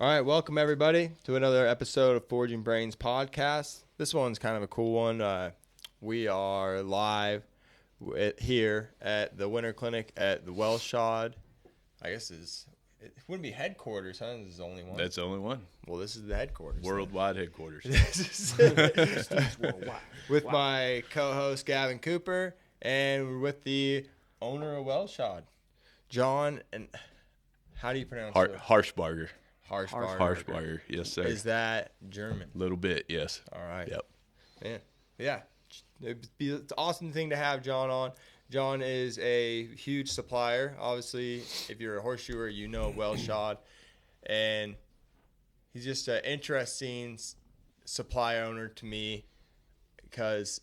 All right, welcome everybody to another episode of Forging Brains podcast. This one's kind of a cool one. We are live here at the Winter Clinic at the Well-Shod. I guess it wouldn't be headquarters, huh? This is the only one. That's the only one. Well, this is the headquarters. Worldwide headquarters. With my co-host Gavin Cooper, and we're with the owner of Well-Shod, John. And how do you pronounce it? Harshbarger. Harshbarger. Yes, sir. Is that German? A little bit, yes. All right. Yep. Man, yeah. It's an awesome thing to have John on. John is a huge supplier. Obviously, if you're a horseshoer, you know Well-Shod. And he's just an interesting supply owner to me because,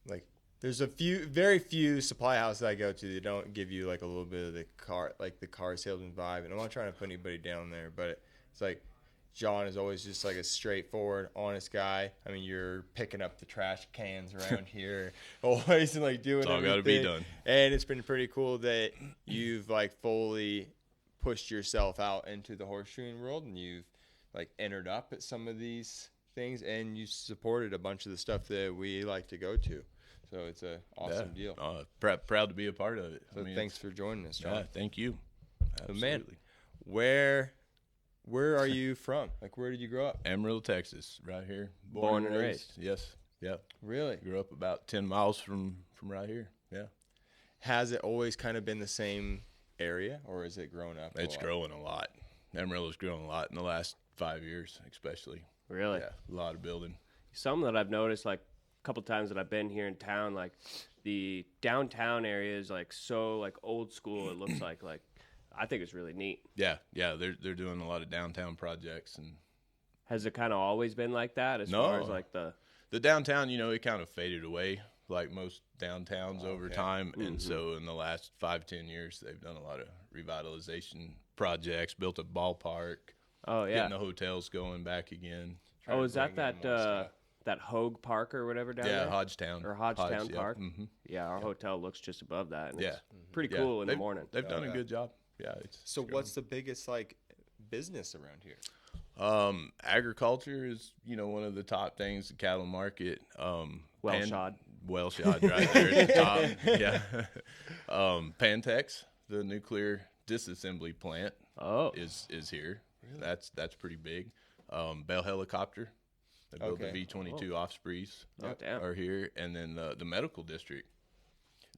like, there's very few supply houses I go to that don't give you, like, a little bit of the car salesman vibe. And I'm not trying to put anybody down there, but it's like John is always just like a straightforward, honest guy. I mean, you're picking up the trash cans around here, always like doing It's all everything. got to be done. And it's been pretty cool that you've like fully pushed yourself out into the horseshoeing world, and you've like entered up at some of these things, and you supported a bunch of the stuff that we like to go to. So it's an awesome deal. Proud to be a part of it. So thanks for joining us, John. Yeah, thank you. Absolutely. Man, where are you from? Like, where did you grow up? Amarillo, Texas, right here. Born and raised. Yes. Yep. Really? Grew up about 10 miles from right here. Yeah. Has it always kind of been the same area, or is it grown up? It's growing a lot. Amarillo's grown a lot in the last 5 years, especially. Really? Yeah, a lot of building. Some that I've noticed, like a couple times that I've been here in town, like the downtown area is like so like old school. It looks like I think it's really neat. Yeah, they're doing a lot of downtown projects. And has it kind of always been like that as far as like the downtown, it kind of faded away like most downtowns over time. Mm-hmm. And so in the last 5-10 years, they've done a lot of revitalization projects, built a ballpark. Oh, yeah. Getting the hotels going back again. Oh, is that Hogue Park or whatever down there? Yeah, Hodgetown. Or Hodgetown Park? Yeah. Mm-hmm. Yeah, our hotel looks just above that. And yeah. It's pretty cool in the morning. They've done a good job. Yeah. So what's the biggest, like, business around here? Agriculture is, one of the top things, the cattle market. Well-Shod. Well-Shod right there at the top. Yeah. Pantex, the nuclear disassembly plant, is here. Really? That's pretty big. Bell Helicopter, they build the V-22 Ospreys are here. And then the medical district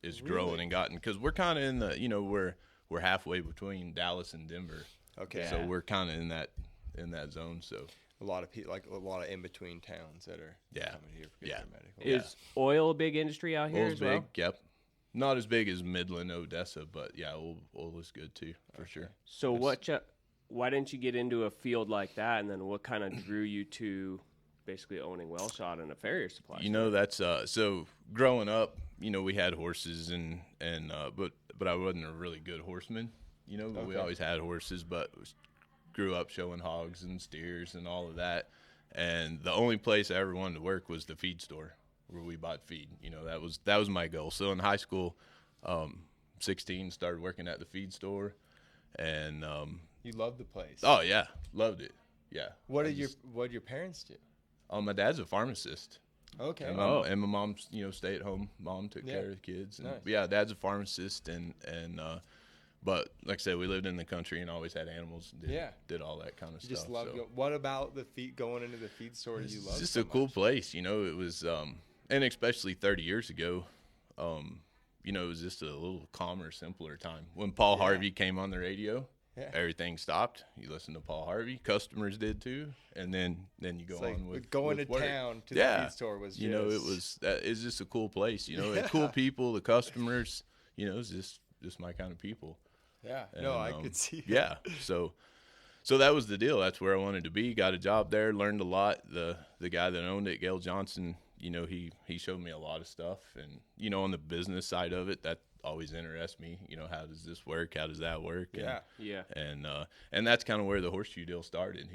is growing and because we're kind of in the, we're halfway between Dallas and Denver. Okay. So we're kind of in that zone. So a lot of people, like a lot of in between towns that are coming here for their medical. Is oil a big industry out here as well? Oil's big, yep. Not as big as Midland, Odessa, but yeah, oil is good too, for sure. So why didn't you get into a field like that, and then what kind of drew you to basically owning Well-Shod and a farrier supply? That's so growing up, we had horses and but I wasn't a really good horseman, but we always had horses, but grew up showing hogs and steers and all of that. And the only place I ever wanted to work was the feed store where we bought feed. That was my goal. So in high school, 16, started working at the feed store, and you loved the place. Oh yeah, loved it. Yeah. What did your parents do? My dad's a pharmacist. Okay. And my mom's, stay-at-home mom, took care of the kids. And, nice. But yeah, dad's a pharmacist, and but like I said, we lived in the country and always had animals and did all that kind of stuff. Just loved what about the feed, going into the feed store did you love? It's just a cool place, it was, and especially 30 years ago, it was just a little calmer, simpler time. When Paul Harvey came on the radio, everything stopped. You listened to Paul Harvey. Customers did too, and then you go on with going with to work. Town to the feed store was just... it's just a cool place. The cool people, the customers. It's just my kind of people. Yeah, and, I could see. Yeah, so that was the deal. That's where I wanted to be. Got a job there. Learned a lot. The guy that owned it, Gail Johnson. He showed me a lot of stuff, and on the business side of it, that always interests me. How does this work? How does that work? And that's kind of where the horseshoe deal started.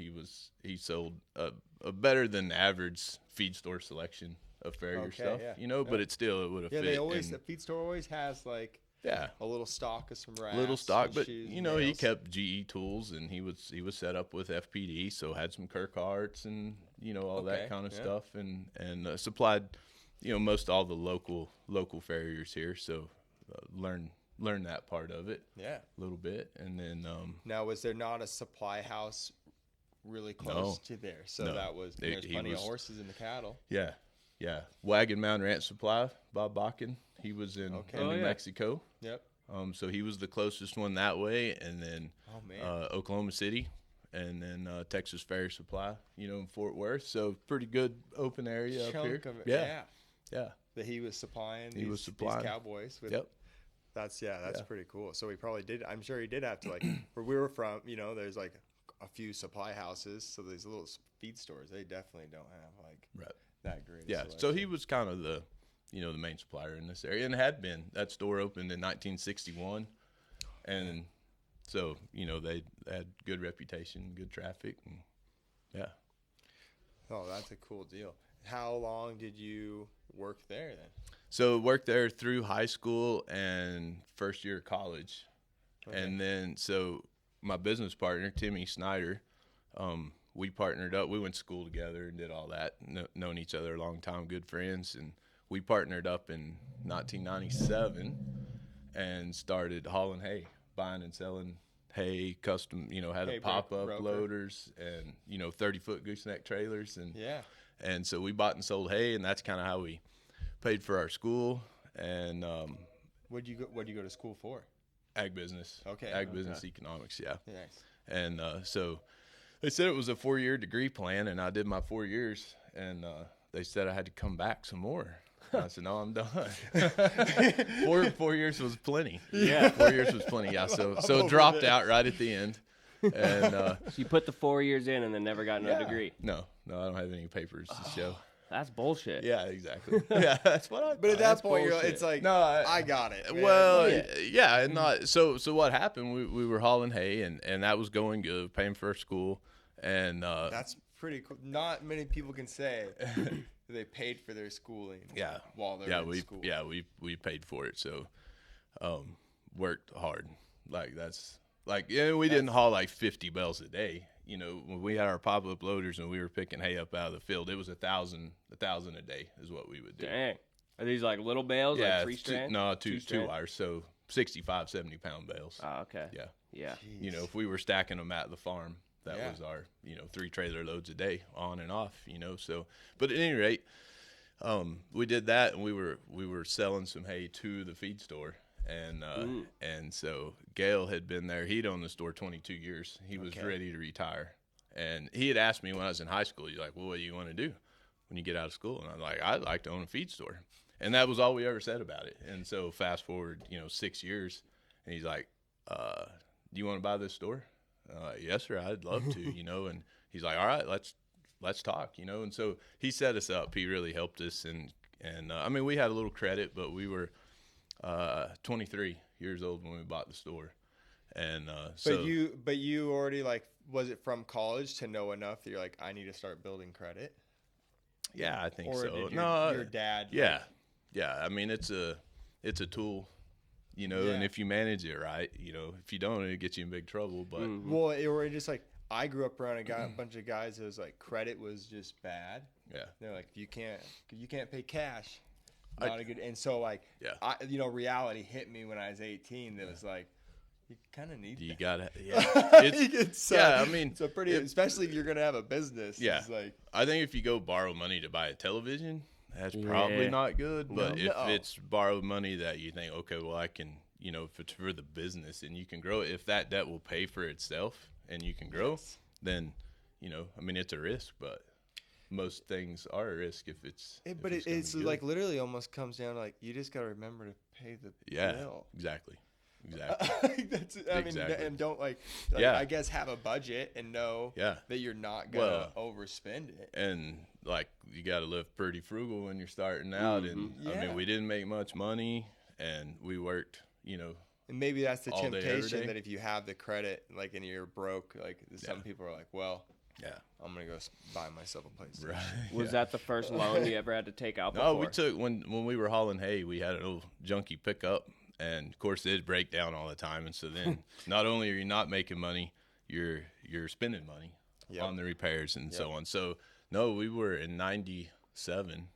He sold a better than average feed store selection of farrier stuff. But it would have fit. The feed store always has like Yeah. A little stock of some racks. Little stock, but shoes, you know, he nails. kept GE tools, and he was set up with FPD, so had some Kirkharts and you know all that kind of stuff, and supplied, you know, most all the local farriers here. So learn that part of it. Yeah. A little bit, and then Now, was there not a supply house really close to there? So that was there's plenty of horses in the cattle. Yeah. Wagon Mound Ranch Supply, Bob Bakken. He was in New Mexico. Yep. So he was the closest one that way, and then Oklahoma City, and then Texas Farrier Supply, you know, in Fort Worth. So pretty good open area up here. Of it, yeah. That he was supplying. These cowboys with. Yep. That's pretty cool. So he probably did. I'm sure he did have to, like, where we were from. You know, there's like a few supply houses. So these little feed stores, they definitely don't have like that great. Yeah. selection. So he was kind of the main supplier in this area, and had been. That store opened in 1961, and so you know they had good reputation, good traffic, and yeah. Oh, that's a cool deal. How long did you work there then? So worked there through high school and first year of college. Okay. And then so my business partner, Timmy Snider, we partnered up. We went to school together and did all that, known each other a long time, good friends. And we partnered up in 1997 and started hauling hay, buying and selling hay, custom, you know, had a pop-up loaders and, you know, 30-foot gooseneck trailers. And so we bought and sold hay, and that's kind of how we paid for our school. And what'd you go to school for? Ag business. Okay. Ag business economics. Yeah. Nice. And so they said it was a 4-year degree plan, and I did my 4 years, and they said I had to come back some more. I said, no, I'm done. 4 years was plenty. Yeah. 4 years was plenty. Yeah. So dropped out right at the end. And so you put the 4 years in and then never got no degree. No, I don't have any papers to show. That's bullshit. Yeah, exactly. Yeah, that's what I thought. But at that point, it's like, no, I got it. Man. Well, yeah, and not so what happened? We were hauling hay, and that was going good, paying for school, and that's pretty cool. Not many people can say they paid for their schooling. Yeah, while they're in school. Yeah, we paid for it, so worked hard. Like that's like we didn't haul like 50 bales a day. You know, when we had our pop-up loaders and we were picking hay up out of the field, it was 1,000 a day is what we would do. Dang. Are these like little bales, like 3 strand? Two wires, so 65, 70-pound bales. Oh, okay. Yeah. Yeah. Jeez. You know, if we were stacking them at the farm, that was our, 3 trailer loads a day on and off, so. But at any rate, we did that, and we were selling some hay to the feed store. And so Gail had been there. He'd owned the store 22 years. He was ready to retire. And he had asked me when I was in high school, he's like, well, what do you want to do when you get out of school? And I'm like, I'd like to own a feed store. And that was all we ever said about it. And so fast forward, 6 years, and he's like, do you want to buy this store? Yes, sir, I'd love to, and he's like, all right, let's talk, And so he set us up. He really helped us. And I mean, we had a little credit, but we were 23 years old when we bought the store. And but you already, like, was it from college to know enough that you're like, I need to start building credit? Yeah, I think or so. Did your dad? Yeah. Yeah. I mean, it's a tool, and if you manage it right, if you don't, it gets you in big trouble. But well, it just like, I grew up around a bunch of guys that was like, credit was just bad. Yeah. They're like, you can't pay cash. Not a good. And so like, reality hit me when I was 18. That was like, you kind of need. You that. gotta. Yeah. I mean, it's a pretty, especially if you're gonna have a business. Yeah. It's like, I think if you go borrow money to buy a television, that's probably not good. But if it's borrowed money that you think, okay, well, I can, if it's for the business and you can grow it, if that debt will pay for itself and you can grow, then, I mean, it's a risk, but most things are a risk if it's. But it's like literally almost comes down to like, you just got to remember to pay the bill. Exactly. And don't I guess have a budget and know that you're not gonna overspend it. And like, you got to live pretty frugal when you're starting out. And I mean, we didn't make much money, and we worked, And maybe that's the all day, temptation that if you have the credit, like, and you're broke, like some people are like, well, I'm gonna go buy myself a place. Right. Was that the first loan you ever had to take out? No, we took when we were hauling hay. We had an old junky pickup, And of course it'd break down all the time. And so then not only are you not making money, you're spending money on the repairs and so on. So no, we were in 97.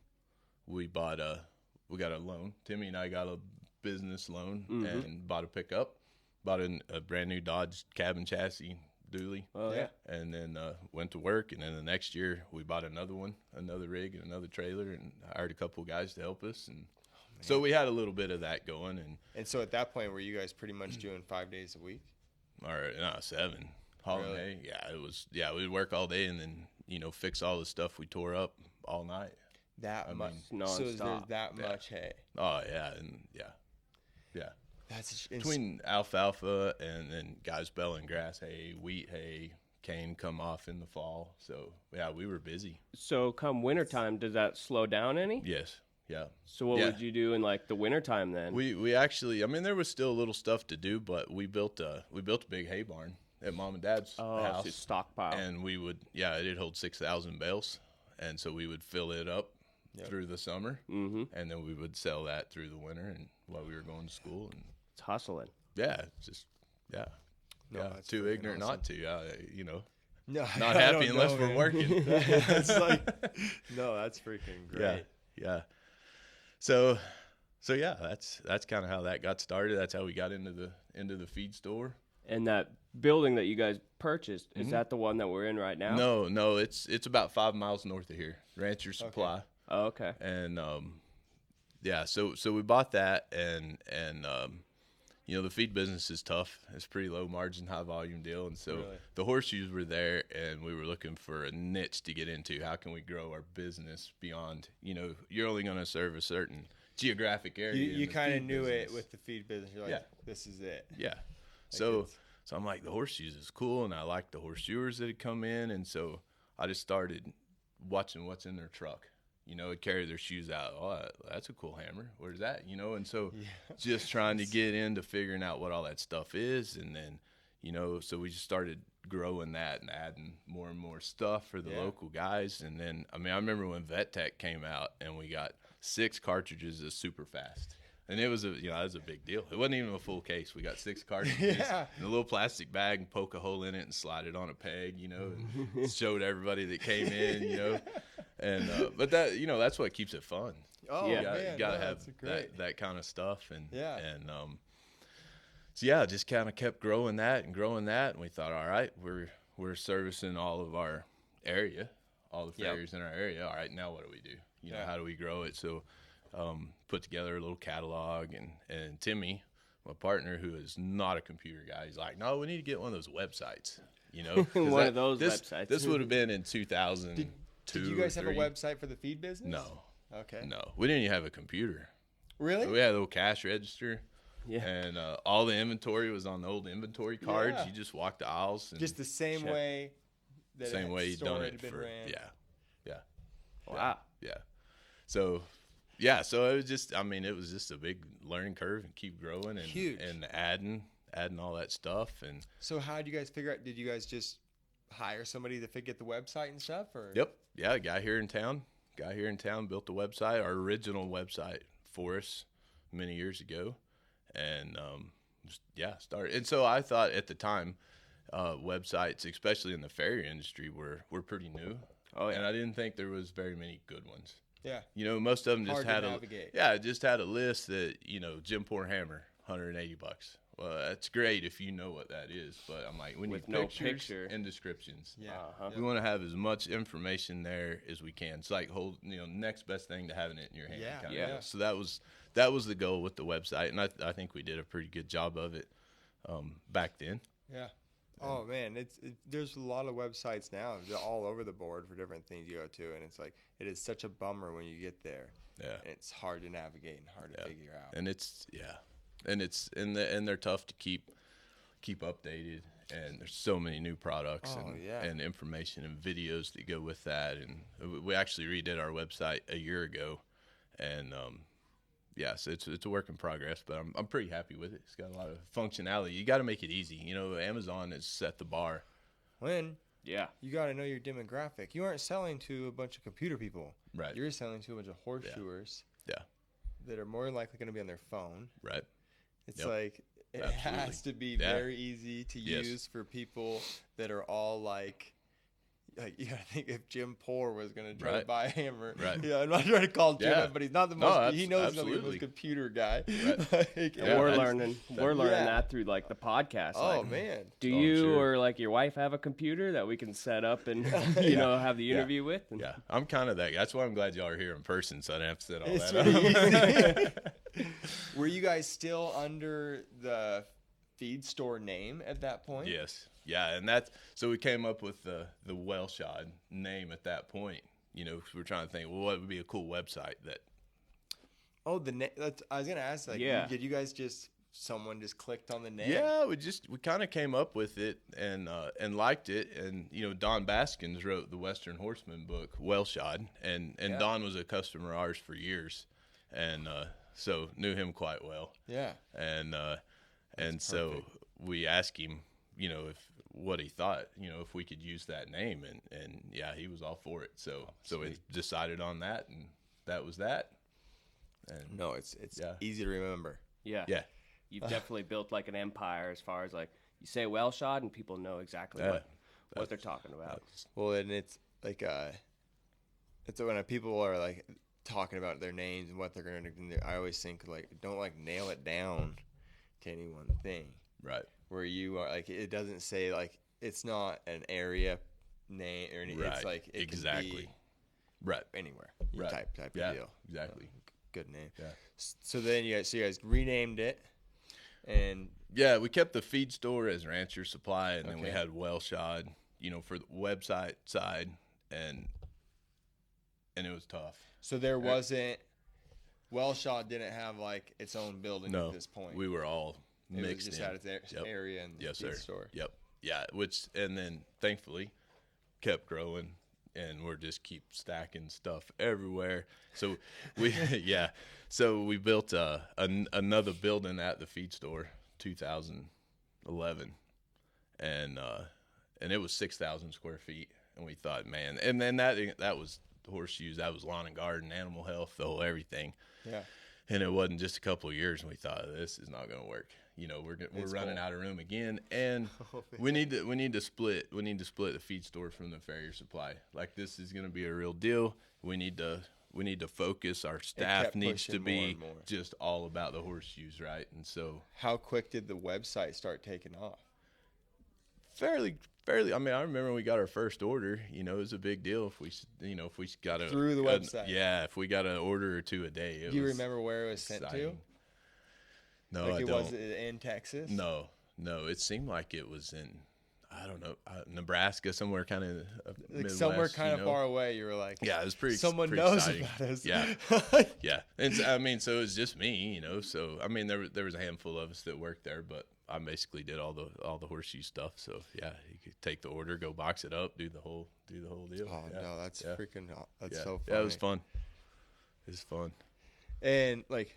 We got a loan. Timmy and I got a business loan and bought a pickup, bought a brand new Dodge cabin chassis dually. Oh yeah. And then went to work. And then the next year we bought another rig and another trailer, and hired a couple guys to help us. And so we had a little bit of that going. And so at that point, were you guys pretty much doing 5 days a week? Or no, 7. Holiday. Really? Yeah, it was. Yeah, we'd work all day and then fix all the stuff we tore up all night. That much. So there's that much hay. Oh yeah, and yeah. That's between alfalfa and then guys belling grass hay, wheat hay, cane come off in the fall. So yeah, we were busy. So come wintertime, does that slow down any? Yes. Yeah. So what would you do in like the wintertime then? We actually, I mean, there was still a little stuff to do, but we built a big hay barn at Mom and Dad's house. So stockpile. And we would, it'd hold 6,000 bales, and so we would fill it up through the summer, and then we would sell that through the winter, and while we were going to school. And it's hustling. Yeah, just too ignorant not to. No, not happy unless we're working. It's like, no, that's freaking great. Yeah. So yeah, that's kind of how that got started. That's how we got into the feed store. And that building that you guys purchased, is that the one that we're in right now? No, it's about 5 miles north of here, Rancher Supply. Okay. Oh, okay. And so we bought that, and the feed business is tough. It's pretty low margin, high volume deal, and so the horseshoes were there, and we were looking for a niche to get into. How can we grow our business beyond? You're only going to serve a certain geographic area. You kind of knew it with the feed business. You're like, this is it. Yeah. So I'm like, the horseshoes is cool, and I like the horseshoers that had come in, and so I just started watching what's in their truck. Would carry their shoes out. Oh, that's a cool hammer. Where's that? And so just trying to get into figuring out what all that stuff is, and then so we just started growing that and adding more and more stuff for the local guys. And then I remember when Vet Tech came out, and we got 6 cartridges of super fast. And it was that was a big deal. It wasn't even a full case. We got 6 cartridges in a little plastic bag, and poke a hole in it and slide it on a peg, and showed everybody that came in, And but that that's what keeps it fun. Oh you man, gotta have that kind of stuff, and so just kind of kept growing that, and we thought, all right, we're servicing all of our area, all the farriers in our area. All right, now what do we do? How do we grow it? So put together a little catalog, and Timmy, my partner, who is not a computer guy, he's like, no, we need to get one of those websites. One of those websites. This would have been in 2000. Did you guys have a website for the feed business? No. Okay. No, we didn't even have a computer. Really? We had a little cash register. Yeah. And all the inventory was on the old inventory cards. Yeah. You just walked the aisles. And just the same way. Same way you'd done it for. Ran. Yeah. Wow. Yeah. So it was just. It was just a big learning curve, and keep growing and huge, and adding all that stuff. And so, how did you guys figure out? Did you guys just hire somebody to get the website and stuff? Or yep. Yeah, a guy here in town built the website, our original website for us many years ago, and started. And so I thought at the time, websites, especially in the farrier industry, were pretty new. Oh yeah. And I didn't think there was very many good ones. Yeah. Most of them just had just had a list that Jim Poor hammer, $180. Well, that's great if you know what that is, but I'm like, we need pictures and descriptions. Yeah. We want to have as much information there as we can. It's like next best thing to having it in your hand. Yeah. So that was the goal with the website, and I think we did a pretty good job of it back then. Yeah. Oh man, there's a lot of websites now. They're all over the board for different things you go to, and it's like it is such a bummer when you get there. Yeah. And it's hard to navigate and hard to figure out. And and they're tough to keep updated, and there's so many new products and information and videos that go with that. And we actually redid our website a year ago, and so it's a work in progress, but I'm pretty happy with it. It's got a lot of functionality. You got to make it easy. Amazon has set the bar. You got to know your demographic. You aren't selling to a bunch of computer people. Right. You're selling to a bunch of horseshoers. Yeah. That are more than likely going to be on their phone. Right. It's like it has to be very easy to use for people that are all like you gotta think if Jim Poor was gonna try to buy a hammer. Right. Yeah, I'm not trying to call Jim, but he's not the most. He knows he's not the most computer guy. Right. We're learning that through like the podcast. Oh like, man. Do you or like your wife have a computer that we can set up and have the interview with? And I'm kind of that guy. That's why I'm glad y'all are here in person, so I didn't have to set all that up. Were you guys still under the feed store name at that point? Yes. Yeah, and so we came up with the Wellshod name at that point. We're trying to think, well, what would be a cool website that? Oh, I was gonna ask, did you guys someone just clicked on the name? Yeah, we kind of came up with it and liked it, and Don Baskins wrote the Western Horseman book, Wellshod, and Don was a customer of ours for years, and so knew him quite well. Yeah, and so we asked him, what he thought, if we could use that name, and he was all for it. So we decided on that, and that was that. And no, it's easy to remember. Yeah. Yeah. You've definitely built like an empire as far as like you say Wellshod and people know exactly what they're talking about. Well, and it's like it's when people are like talking about their names and what they're going to do. I always think like don't like nail it down to any one thing. Right. Where you are like it doesn't say like it's not an area name or anything. Right. It's like it exactly. Can be right anywhere. Right. Type of deal. Exactly. Good name. Yeah. So then you guys renamed it, and we kept the feed store as Rancher Supply, and then we had Wellshod, for the website side, and it was tough. So there wasn't Wellshod didn't have like its own building at this point. We were all mixed just in. Had its area and feed store. Yep. Yeah. And then thankfully kept growing. And we're just keep stacking stuff everywhere. So we built another building at the feed store, 2011, and it was 6,000 square feet. And we thought, man, and then that was horseshoes, that was lawn and garden, animal health, the whole everything. Yeah. And it wasn't just a couple of years, and we thought this is not going to work. We're running out of room again, and we need to split the feed store from the Farrier Supply. Like this is going to be a real deal. We need to focus. Our staff needs to be just all about the horseshoes, right? And so, how quick did the website start taking off? Fairly. I mean, I remember when we got our first order. It was a big deal if we got through the website. If we got an order or two a day. Do you remember where it was sent to? No, I don't. Was it in Texas? No. It seemed like it was in, I don't know, Nebraska, somewhere kind of Midwest, somewhere kind of far away. You were like, yeah, it was pretty. Someone pretty knows exciting. About us. Yeah, yeah. And I mean, so it was just me, So I mean, there was a handful of us that worked there, but I basically did all the horseshoe stuff. So yeah, you could take the order, go box it up, do the whole deal. Oh no, that's freaking. That's so funny. Yeah, it was fun. It was fun. And like.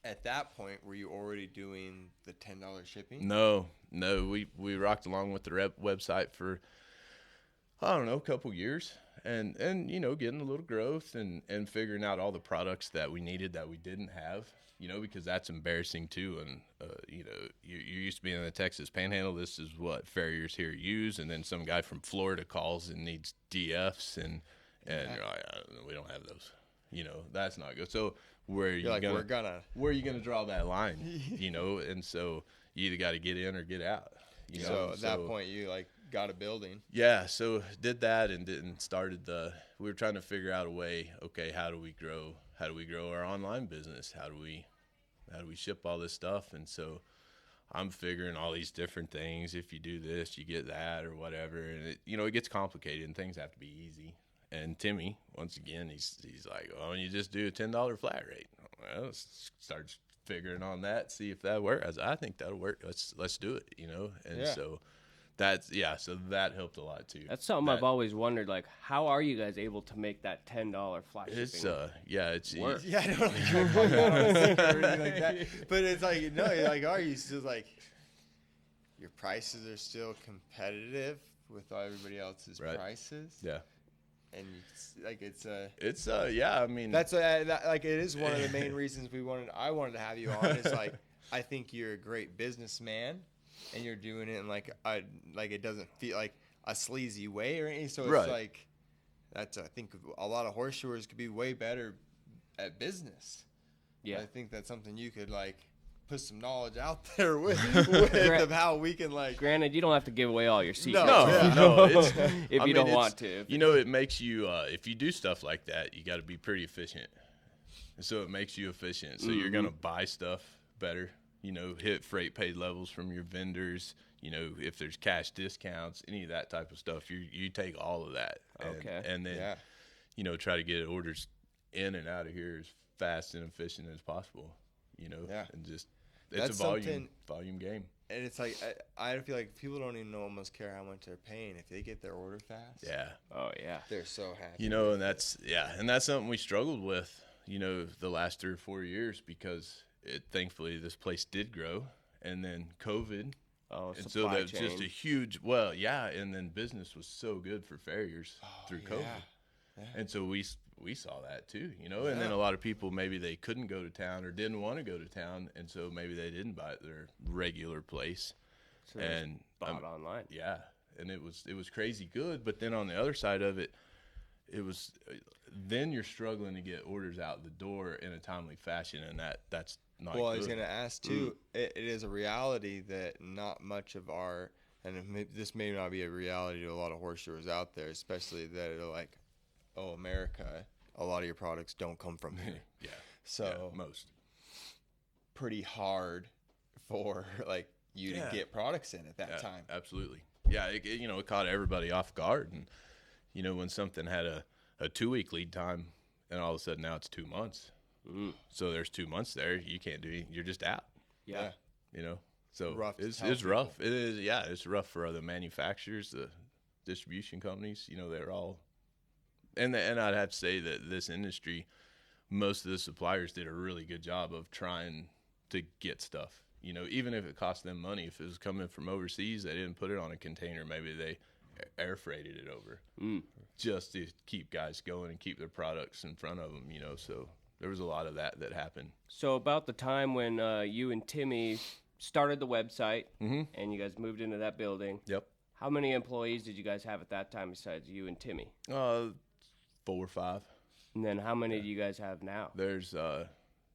At that point, were you already doing the $10 shipping? No. We rocked along with the website for, I don't know, a couple years, and getting a little growth and figuring out all the products that we needed that we didn't have, because that's embarrassing too. And you used to be in the Texas Panhandle. This is what farriers here use, and then some guy from Florida calls and needs DFs, and you're like, we don't have those. That's not good. So where are you gonna draw that line? And so you either got to get in or get out. So at that point, you like got a building. Yeah. So did that and started we were trying to figure out a way. Okay, how do we grow our online business? How do we ship all this stuff? And so I'm figuring all these different things. If you do this, you get that or whatever. And it gets complicated and things have to be easy. And Timmy, once again, he's like, "Oh, why don't you just do a $10 flat rate?" Well, let's start figuring on that, see if that works. I think that'll work. Let's do it, And so so that helped a lot too. That's something I've always wondered. Like, how are you guys able to make that $10 flat shipping? It's work. Yeah, I don't like or anything like that. But it's like are you still like your prices are still competitive with everybody else's prices? Yeah. And It's yeah, I mean, that's like it is one of the main reasons I wanted to have you on. Is like I think you're a great businessman, and you're doing it in like it doesn't feel like a sleazy way or anything. So it's like I think a lot of horseshoers could be way better at business. Yeah, I think that's something you could like put some knowledge out there with of how we can like. Granted, you don't have to give away all your secrets. No, it's, if you don't want to. You know, it makes you if you do stuff like that, you got to be pretty efficient. And so it makes you efficient. So you're gonna buy stuff better. You know, hit freight paid levels from your vendors. You know, if there's cash discounts, any of that type of stuff, you take all of that. And then, you know, try to get orders in and out of here as fast and efficient as possible. You know, and just it's a volume game. And it's like I feel like people don't even almost care how much they're paying if they get their order fast. Yeah. Oh yeah. They're so happy. You know, and that's something we struggled with. You know, the last 3 or 4 years because thankfully this place did grow, and then COVID. Oh, and so that's just a huge. Well, yeah, and then business was so good for farriers through COVID, and so we saw that too, you know. And then a lot of people maybe they couldn't go to town or didn't want to go to town, and so maybe they didn't buy at their regular place, so and bought online. Yeah, and it was crazy good. But then on the other side of it, it was then you're struggling to get orders out the door in a timely fashion, and that's not good. I was going to ask too. It is a reality that not much of our, and this may not be a reality to a lot of horseshoers out there, especially that are like, oh, America, a lot of your products don't come from here. So most pretty hard for like you to get products in at that time. Absolutely. Yeah, it caught everybody off guard, and you know when something had a 2-week lead time, and all of a sudden now it's 2 months. So there's 2 months there. You can't do it. You're just out. Yeah. You know, so rough. It's rough. It is. Yeah, it's rough for other manufacturers, the distribution companies. You know, they're all, and I'd have to say that this industry, most of the suppliers did a really good job of trying to get stuff. You know, even if it cost them money, if it was coming from overseas, they didn't put it on a container. Maybe they air freighted it over just to keep guys going and keep their products in front of them. You know, so. There was a lot of that happened. So about the time when you and Timmy started the website and you guys moved into that building. Yep. How many employees did you guys have at that time besides you and Timmy? 4 or 5. And then how many do you guys have now? There's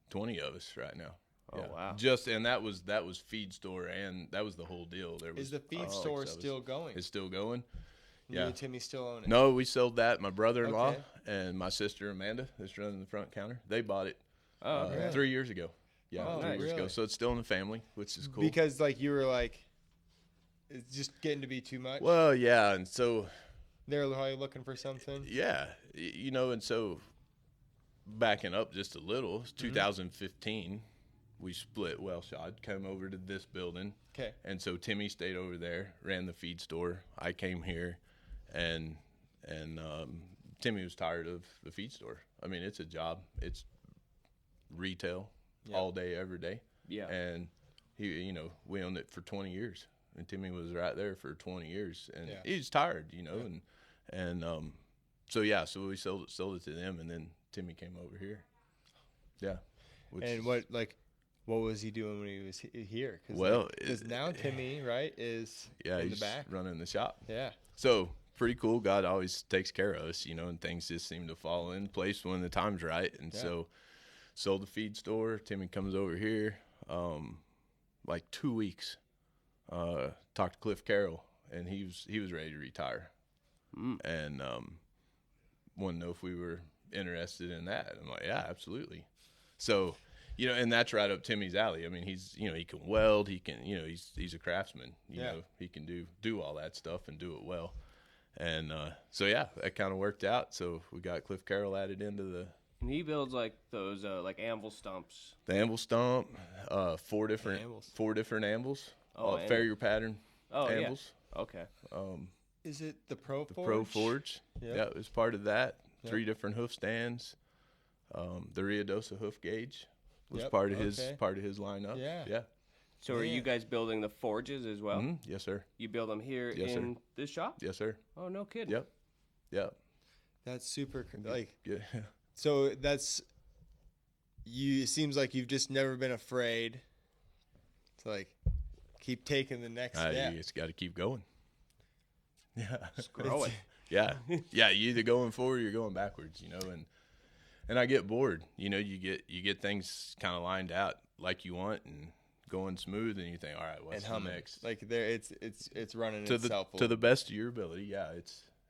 20 of us right now. Oh wow! And that was feed store, and that was the whole deal. Is the feed store still going? It's still going. You and Timmy still own it? No, we sold that. My brother-in-law and my sister Amanda, that's running the front counter, they bought it 3 years ago. Yeah, 3 years ago. So it's still in the family, which is cool. Because like you were like, it's just getting to be too much. Well, yeah, and so they're probably looking for something. Yeah, you know, and so backing up just a little, 2015, we split Wellshod, came over to this building. Okay. And so Timmy stayed over there, ran the feed store. I came here. And Timmy was tired of the feed store. I mean, it's a job. It's retail all day, every day. Yeah. And we owned it for 20 years. And Timmy was right there for 20 years. And he's tired, you know. Yeah. So we sold it to them, and then Timmy came over here. Yeah. What was he doing when he was here? Because now Timmy, right, is in the back. Running the shop. Yeah. So pretty cool. God always takes care of us, you know, and things just seem to fall in place when the time's right. And so sold the feed store. Timmy comes over here, like 2 weeks. Talked to Cliff Carroll, and he was ready to retire, and wanted to know if we were interested in that. I'm like, yeah, absolutely. So, you know, and that's right up Timmy's alley. I mean, he can weld, he can, you know, he's a craftsman. You know, he can do all that stuff and do it well. And that kind of worked out. So we got Cliff Carroll added into the. And he builds like those like anvil stumps. The anvil stump, 4 different anvils. Oh, farrier pattern anvils. Yeah. Okay. Is it the Pro Forge? The Pro Forge. Yeah, it was part of that. 3 different hoof stands. The Riadosa hoof gauge was part of his lineup. Yeah. So are you guys building the forges as well? Yes, sir. You build them here in this shop? Yes, sir. Oh, no kidding. Yep. That's super like. Yeah. So that's you. It seems like you've just never been afraid to like keep taking the next step. You just got to keep going. Yeah. Just grow it. Yeah. Yeah. You either going forward or you're going backwards, you know, and I get bored, you know, you get things kind of lined out like you want and going smooth and you think, all right, what's the next? Like there, it's running to itself. To the best of your ability. Yeah.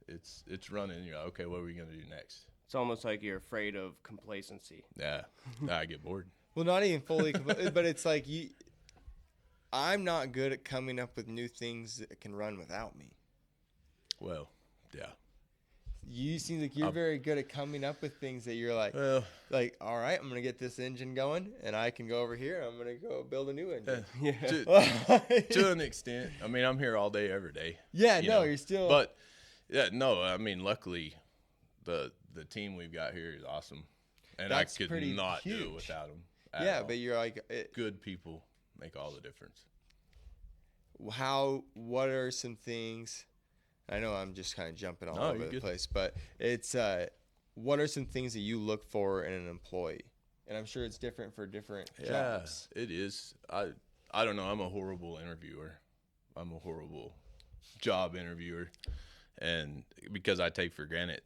It's running. You're like, okay, what are we going to do next? It's almost like you're afraid of complacency. Yeah. I get bored. Well, not even fully, but it's like I'm not good at coming up with new things that can run without me. Well, yeah. You seem like you're very good at coming up with things that you're like, all right, I'm going to get this engine going, and I can go over here. I'm going to go build a new engine. To an extent. I mean, I'm here all day, every day. Yeah, know? You're still. But, yeah, no, I mean, luckily, the team we've got here is awesome. And I could not do it without them. Yeah, but you're like. Good people make all the difference. What are some things. I know I'm just kind of jumping all over the place, but it's what are some things that you look for in an employee? And I'm sure it's different for different jobs. Yeah, it is. I don't know. I'm a horrible interviewer. I'm a horrible job interviewer, and because I take for granted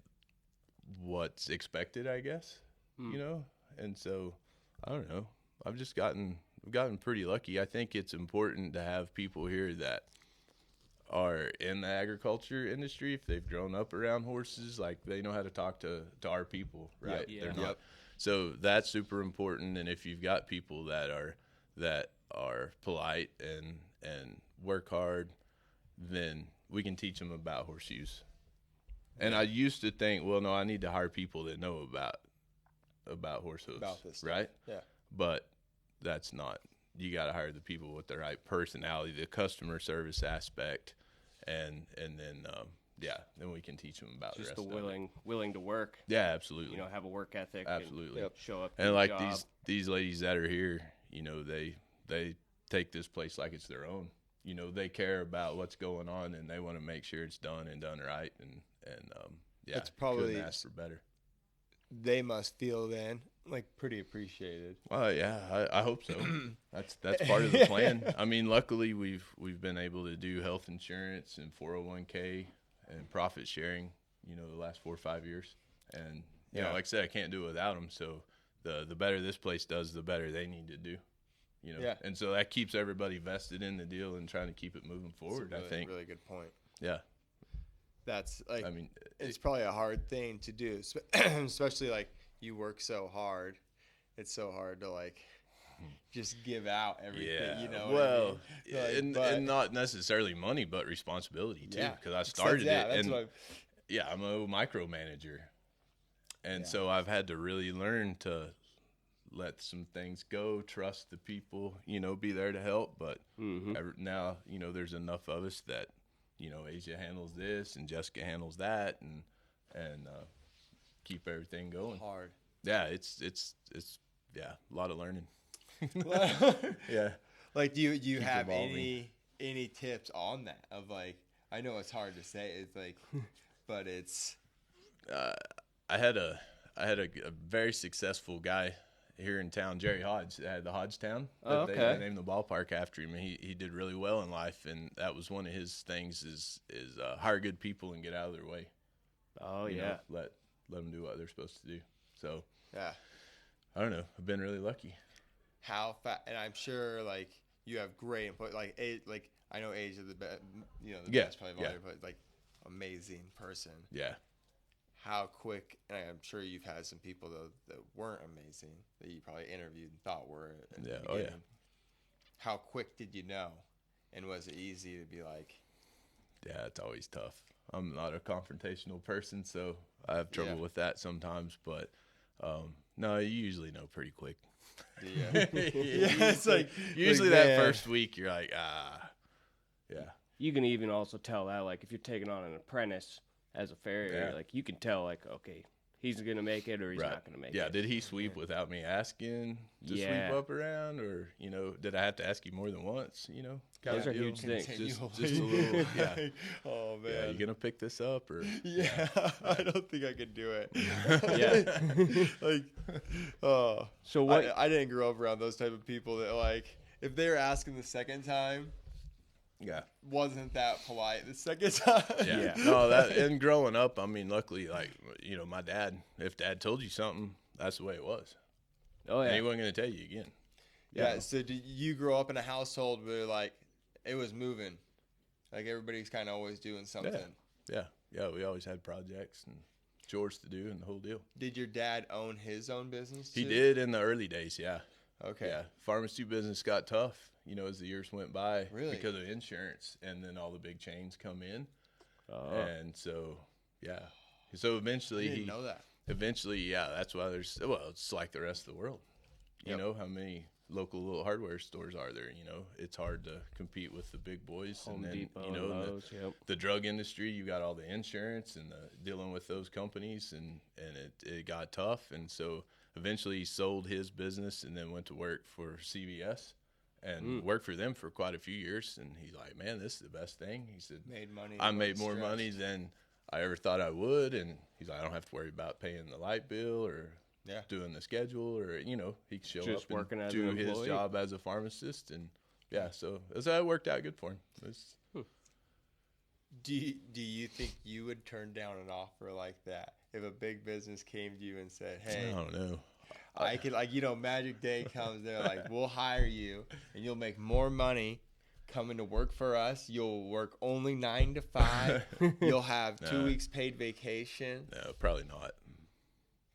what's expected, I guess, you know. And so I don't know. I've gotten pretty lucky. I think it's important to have people here that are in the agriculture industry. If they've grown up around horses, like they know how to talk to our people, right? Yeah. They're not. So that's super important. And if you've got people that are polite and work hard, then we can teach them about horseshoes. And I used to think, well, no, I need to hire people that know about horse hooves, About this stuff. right? Yeah. But that's not. You got to hire the people with the right personality, the customer service aspect, and then then we can teach them about Just the rest willing to work. Yeah, absolutely. You know, have a work ethic. Absolutely. And show up. And like job. these ladies that are here, you know, they take this place like it's their own. You know, they care about what's going on and they want to make sure it's done right. And That's probably couldn't ask for better. They must feel then like pretty appreciated. Well, yeah, I hope so. That's part of the plan. I mean, luckily we've been able to do health insurance and 401k and profit sharing, you know, the last 4 or 5 years. And you know, like I said, I can't do it without them. So the better this place does, the better they need to do. You know, and so that keeps everybody vested in the deal and trying to keep it moving forward. Really, I think really good point. Yeah, that's like. I mean, it's probably a hard thing to do, especially like you work so hard. It's so hard to like just give out everything. Yeah. You know. Well, what I mean? and not necessarily money, but responsibility too. Because I started it, and I'm a micromanager, and so I've had to really learn to let some things go, trust the people, you know, be there to help. But now, you know, there's enough of us that, you know, Asia handles this and Jessica handles that, and keep everything going. Hard. Yeah, it's a lot of learning. Yeah. Like, do you Keep have evolving. any tips on that? Of like, I know it's hard to say. It's like, but it's. I had a very successful guy here in town, Jerry Hodge, that had the Hodgetown. They named the ballpark after him, and he did really well in life, and that was one of his things is hire good people and get out of their way. Oh, You yeah. know, let them do what they're supposed to do. So Yeah. I don't know. I've been really lucky. How fast? And I'm sure like you have great input. Like I know Asia the best. You know the best probably volleyball, but like amazing person. Yeah. How quick? And I'm sure you've had some people though that weren't amazing that you probably interviewed and thought were. At the beginning. How quick did you know? And was it easy to be like? Yeah, it's always tough. I'm not a confrontational person, so I have trouble with that sometimes. But no, you usually know pretty quick. Yeah, it's like usually that first week you're like, yeah. You can even also tell that, like, if you're taking on an apprentice as a farrier, like, you can tell, like, okay, he's going to make it or he's not going to make it. Yeah, did he sweep without me asking to sweep up around? Or, did I have to ask you more than once, Those are huge things. Just a little, yeah. Oh, man. Yeah, you going to pick this up? Or Yeah, I don't think I could do it. Yeah. So what? I didn't grow up around those type of people that, like, if they were asking the second time, yeah, wasn't that polite the second time. Yeah. No, and growing up, I mean, luckily, like, my dad, if dad told you something, that's the way it was. Oh, yeah. And he wasn't going to tell you again. Yeah. So did you grow up in a household where, like, it was moving? Like, everybody's kind of always doing something. Yeah. We always had projects and chores to do and the whole deal. Did your dad own his own business too? He did in the early days, yeah. Okay. Yeah. Pharmacy business got tough, as the years went by. Really? Because of insurance. And then all the big chains come in. And so, yeah. So eventually I didn't know that. Eventually, yeah, that's why it's like the rest of the world. You know how many local little hardware stores are there? It's hard to compete with the big boys. Home and then, Depot, Lowe's, the drug industry, you got all the insurance and dealing with those companies, and it got tough. And so eventually he sold his business and then went to work for CVS and worked for them for quite a few years. And he's like, man, this is the best thing. He said, I made more money than I ever thought I would. And he's like, I don't have to worry about paying the light bill or doing the schedule, or he could show just up working and as do an his employee. job as a pharmacist. And so it worked out good for him. Do you think you would turn down an offer like that if a big business came to you and said, hey, I don't know, I could, like, magic day comes, they're like, we'll hire you and you'll make more money coming to work for us. You'll work only 9 to 5. You'll have 2 weeks paid vacation. No, probably not.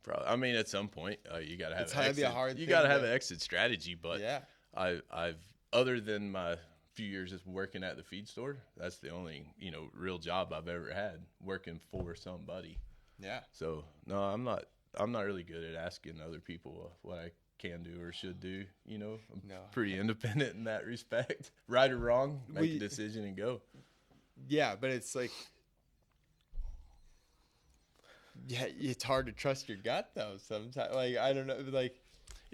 Probably. I mean, at some point, you got to have. You got to have an exit strategy. But yeah, I've other than my few years just working at the feed store, that's the only real job I've ever had, working for somebody. Yeah. So no, I'm not really good at asking other people what I can do or should do. I'm pretty independent in that respect. Right or wrong, make a decision and go. Yeah, but it's like, yeah, it's hard to trust your gut though. Sometimes, like, I don't know, like.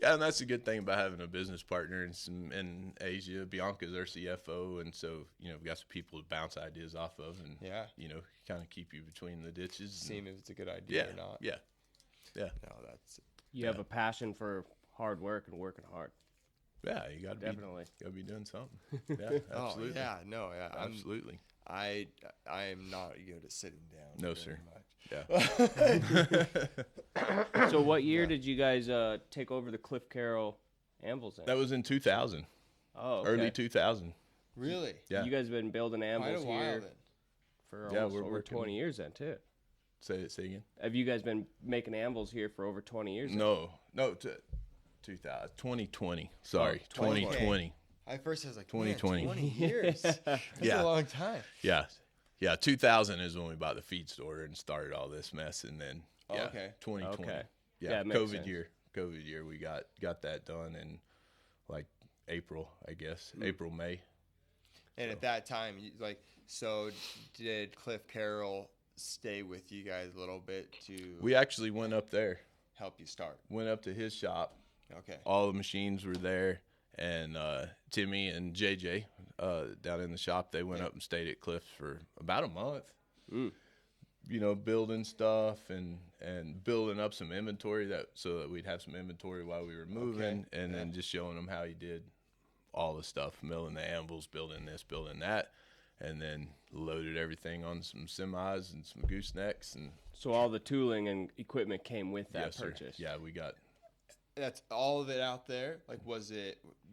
Yeah, and that's a good thing about having a business partner in Asia. Bianca's our CFO, and so we've got some people to bounce ideas off of, and kind of keep you between the ditches. Seeing if it's a good idea or not. Yeah. No, that's. You have a passion for hard work and working hard. Yeah, you got to definitely be doing something. Yeah, absolutely. Oh yeah, no, yeah, absolutely. I am not good at sitting down. No, sir. Much. Yeah. So what year did you guys take over the Cliff Carroll Anvils in? That was in 2000. Oh, okay. Early 2000. Really? Yeah. You guys have been building Anvils here for almost over 20 years then, too. Say again. Have you guys been making Anvils here for over 20 years? No, 2020. Sorry, 2020. I first was like, 2020. 20 years. That's a long time. Yeah, 2000 is when we bought the feed store and started all this mess, and then 2020. Okay. Yeah, it makes COVID sense. year, we got that done in like April, I guess, April, May. And at that time, so did Cliff Carroll stay with you guys a little bit to? We actually went up there. Help you start. Went up to his shop. Okay. All the machines were there, and Timmy and JJ down in the shop, they went up and stayed at Cliff's for about a month. Building stuff and building up some inventory so that we'd have some inventory while we were moving, and then just showing them how he did all the stuff, milling the anvils, building this, building that, and then loaded everything on some semis and some goosenecks. And so all the tooling and equipment came with that purchase. Sir. Yeah, we got. That's all of it out there? Like,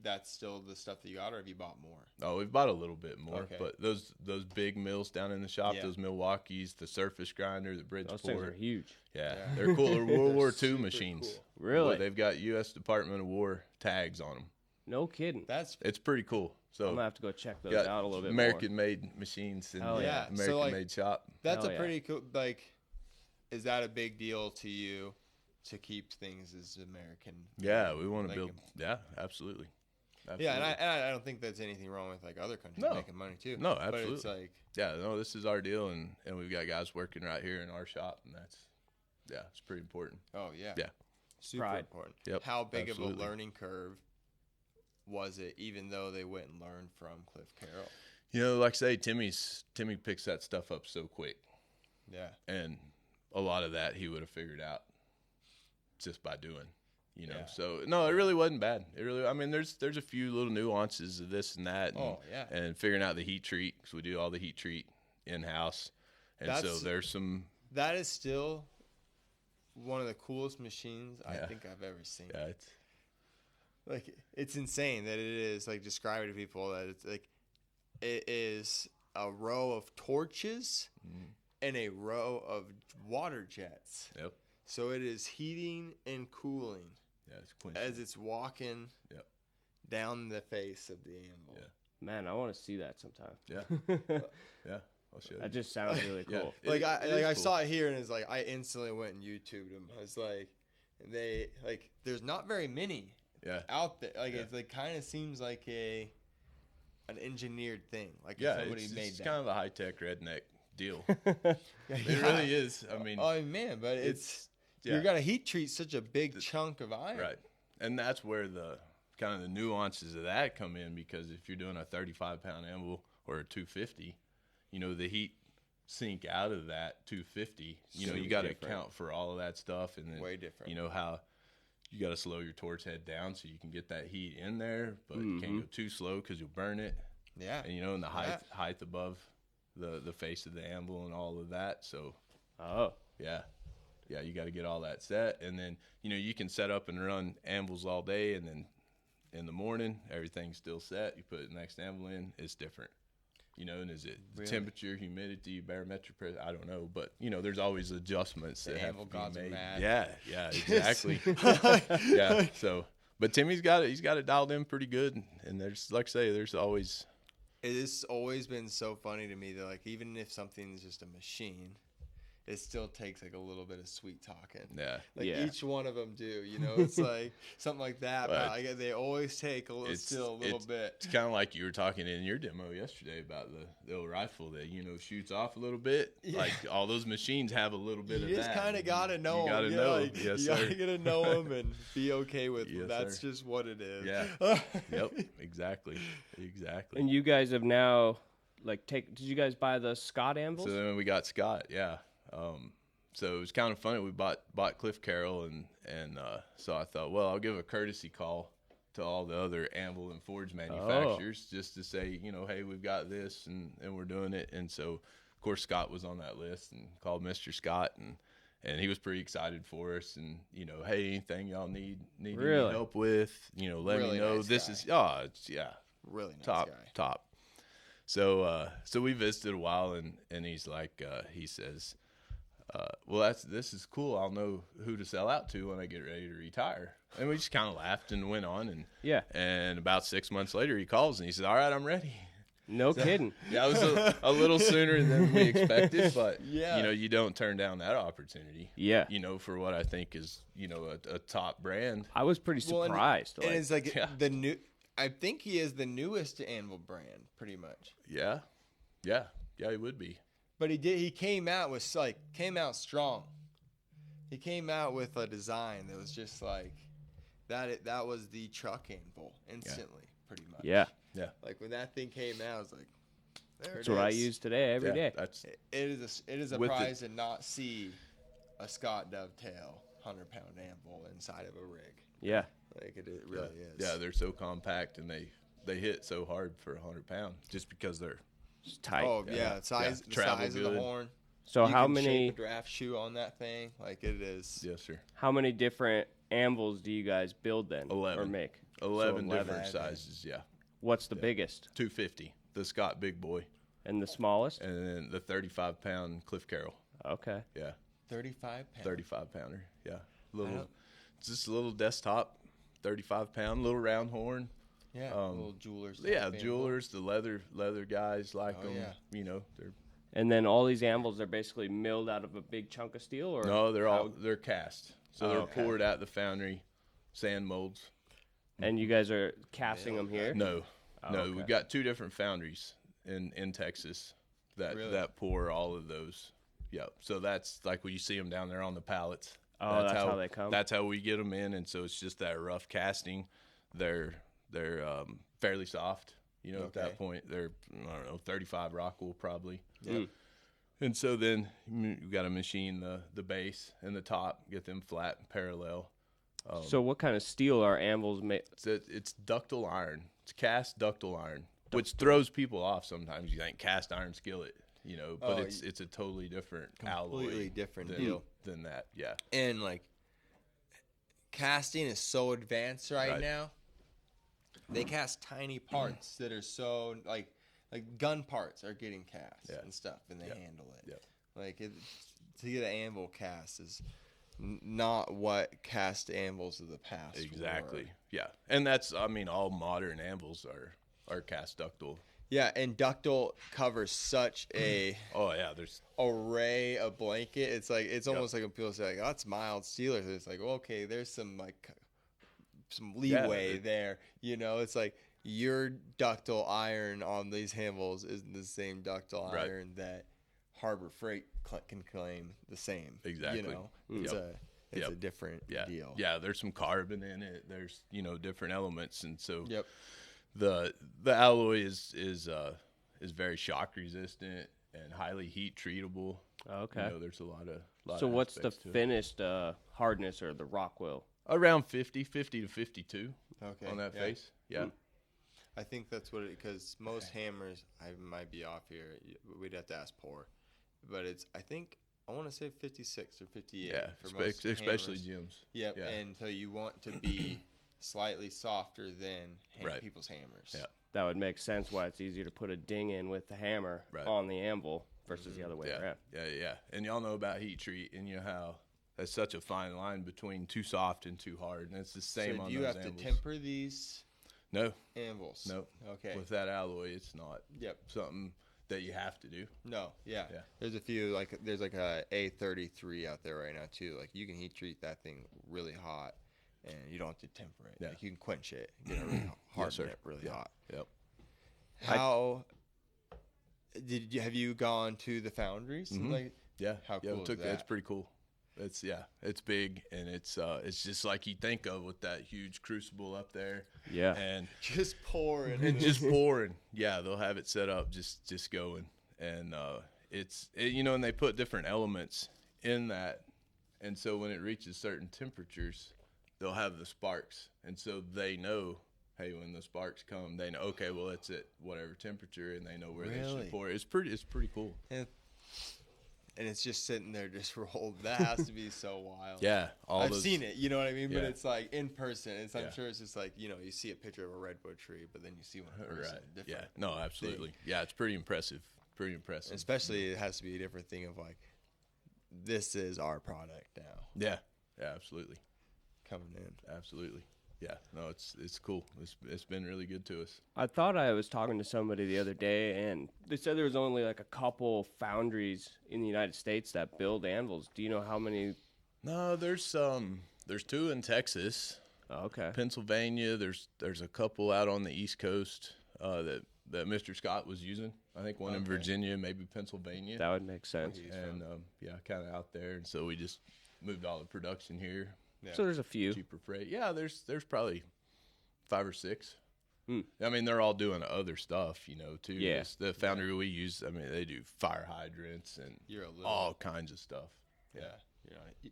that's still the stuff that you got, or have you bought more? Oh, we've bought a little bit more, but those big mills down in the shop, those Milwaukees, the surface grinder, the Bridgeport. Those things are huge. Yeah, they're cool. They're World War II machines. Cool. Really? They've got U.S. Department of War tags on them. No kidding. It's pretty cool. So I'm going to have to go check those out a little bit American-made machines in American-made shop. That's a pretty cool, is that a big deal to you? To keep things as American. Yeah, we want to build. Yeah, absolutely. Yeah, and I don't think there's anything wrong with other countries making money too. No, absolutely. But it's this is our deal, and we've got guys working right here in our shop, and Yeah, it's pretty important. Oh yeah. Yeah. Super Pride. important. Yep, How big absolutely. of a learning curve was it, even though they went and learned from Cliff Carroll? You know, like I say, Timmy picks that stuff up so quick. Yeah. And a lot of that he would have figured out just by doing, you know. Yeah. So no, it really wasn't bad. It really, I mean, there's a few little nuances of this and that, and, and figuring out the heat treat, because we do all the heat treat in house, and so there's some. That is still one of the coolest machines I think I've ever seen. Yeah, it's insane that it is, like, describe it to people that it's like it is a row of torches and a row of water jets. Yep. So it is heating and cooling as it's walking down the face of the anvil. Yeah. Man, I want to see that sometime. Yeah. Yeah. I'll show you. That just sounds really cool. Yeah. I saw it here, and it's like I instantly went and YouTubed them. I was like, there's not very many out there. Like it kind of seems like an engineered thing. Like somebody made it's that. kind of a high tech redneck deal. It really is. I mean, oh man, but you're gonna heat treat such a big chunk of iron, right? And that's where the kind of the nuances of that come in, because if you're doing a 35-pound anvil or a 250, you know, the heat sink out of that 250. You know, you got to account for all of that stuff, and then way different. You know how you got to slow your torch head down so you can get that heat in there, but you can't go too slow because you'll burn it. Yeah, and you know, and the height above the face of the anvil and all of that. So, yeah, you got to get all that set, and then you know you can set up and run anvils all day, and then in the morning everything's still set. You put the next anvil in, it's different. You know, and is it the temperature, humidity, barometric pressure? I don't know, but you know, there's always adjustments that have to be made. Yeah, exactly. Yeah. So, but Timmy's got it. He's got it dialed in pretty good. And there's, like I say, there's always. It has always been so funny to me that, like, even if something's just a machine, it still takes like a little bit of sweet talking. Yeah. Like each one of them do, you know, it's like something like that. But they always take a little bit. It's kind of like you were talking in your demo yesterday about the old rifle that, you know, shoots off a little bit. Yeah. Like all those machines have a little bit of that. You just kind of got to know them. You got to know. Like, yes, you got to get to know them and be okay with them. That's just what it is. Yeah. Yep. Exactly. And you guys have now, like, did you guys buy the Scott anvils? So then we got Scott, yeah. So it was kind of funny. We bought Cliff Carroll, and so I thought, well, I'll give a courtesy call to all the other anvil and forge manufacturers just to say, you know, hey, we've got this and we're doing it. And so, of course, Scott was on that list, and called Mr. Scott, and he was pretty excited for us. And, you know, hey, anything y'all need any help with, you know, let me know. Nice this guy. Is really nice top. So we visited a while, and he's like, he says, well, this is cool. I'll know who to sell out to when I get ready to retire. And we just kind of laughed and went on. And about 6 months later, he calls and he says, all right, I'm ready. No kidding. Yeah, it was a little sooner than we expected, but you know, you don't turn down that opportunity. Yeah. You know, for what I think is, you know, a top brand. I was pretty surprised. And it's like I think he is the newest anvil brand, pretty much. Yeah, he would be. But he came out strong. He came out with a design that was just like that was the truck anvil instantly, pretty much. Yeah. Like when that thing came out, I was like, that's what I use today every day. It is a prize to not see a Scott Dovetail 100-pound anvil inside of a rig. Yeah. Like it really is. Yeah, they're so compact, and they hit so hard for 100 pound just because they're tight. Oh yeah, the size of the horn. So you how can many shape a draft shoe on that thing? Like it is. Yes, sir. How many different anvils do you guys build then? 11. Or make? 11 different sizes. Yeah. What's the biggest? 250, the Scott Big Boy. And the smallest? And then the 35-pound Cliff Carroll. Okay. Yeah. 35-pound. 35-pounder. Yeah. Just a little desktop, 35-pound, little round horn. Yeah. Little jewelers. Yeah, jewelers, the leather guys like them. Yeah. You know, they're. And then all these anvils, they're basically milled out of a big chunk of steel, or no? They're cast, so they're poured at the foundry, sand molds. And you guys are casting them here? No, we've got two different foundries in Texas that pour all of those Yeah. So that's like when you see them down there on the pallets. Oh, that's how they come? That's how we get them in, and so it's just that rough casting. They're fairly soft. You know, at that point, they're, I don't know, 35 rock wool probably. Yeah. And so then you got to machine the base and the top, get them flat and parallel. So what kind of steel are anvils made? It's ductile iron. It's cast ductile iron, which throws people off sometimes. You think cast iron skillet, you know, but it's a totally different alloy. Completely different deal than that, yeah. And, like, casting is so advanced right now. They cast tiny parts that are so, like gun parts are getting cast and stuff, and they handle it. Yep. Like, to get an anvil cast is not what cast anvils of the past Exactly, were. yeah. And that's, I mean, all modern anvils are cast ductile. Yeah, and ductile covers such a there's array of blanket. It's like, it's almost like when people say, like, oh, it's mild steel. It's like, well, okay, there's some, like, some leeway there, you know. It's like your ductile iron on these anvils isn't the same ductile iron that Harbor Freight can claim the same. Exactly. You know, it's a different deal. Yeah, there's some carbon in it. There's, you know, different elements, and so the alloy is very shock resistant and highly heat treatable. Okay. You know, there's a lot of So what's the aspects to it. finished hardness or the rock will? Around 50 to 52 on that yeah. face. Yeah. I think that's what because most hammers, I might be off here. We'd have to ask Pour, but I want to say 56 or 58. Yeah, for most especially hammers. gyms. Yep, Yeah. and so you want to be slightly softer than people's hammers. Yeah. That would make sense why it's easier to put a ding in with the hammer on the anvil versus the other way around. Yeah. And y'all know about heat treat, and you know how that's such a fine line between too soft and too hard, and it's the same So on do you those have anvils. to temper these No. anvils? No. Okay. With that alloy, it's not something that you have to do. No, yeah. There's a few, like, there's like a A33 out there right now, too. Like, you can heat treat that thing really hot, and you don't have to temper it. Yeah. Like, you can quench it, get it really hard, it really hot. Yep. How have you gone to the foundries? Mm-hmm. Like, Yeah. How cool is that? It's pretty cool. It's big, and it's just like you think of with that huge crucible up there. Yeah. And just pouring. and just pouring. Yeah, they'll have it set up just going. And you know, and they put different elements in that. And so when it reaches certain temperatures, they'll have the sparks. And so they know, hey, when the sparks come, they know, okay, well, it's at whatever temperature, and they know where they should pour it. It's pretty cool. And it's just sitting there, just rolled. That has to be so wild. Yeah, I've seen it, you know what I mean? But Yeah. it's like in person. I'm sure it's just like, you know, you see a picture of a redwood tree, but then you see one in person. Right. Different. Yeah. No, absolutely. Yeah, it's pretty impressive. Especially, it has to be a different thing of like, this is our product now. Yeah. Yeah, absolutely. Coming in. Absolutely. Yeah. No, it's cool. It's been really good to us. I thought I was talking to somebody the other day, and they said there was only like a couple foundries in the United States that build anvils. Do you know how many? No, there's two in Texas. Oh, okay. Pennsylvania. There's a couple out on the East Coast that Mr. Scott was using. I think one in Virginia, maybe Pennsylvania. That would make sense. And kind of out there. And so we just moved all the production here. Yeah. So there's a few. Cheaper freight. Yeah, there's probably 5 or 6. Hmm. I mean, they're all doing other stuff, you know, too. Yeah. The foundry we use, I mean, they do fire hydrants and all kinds of stuff. Yeah.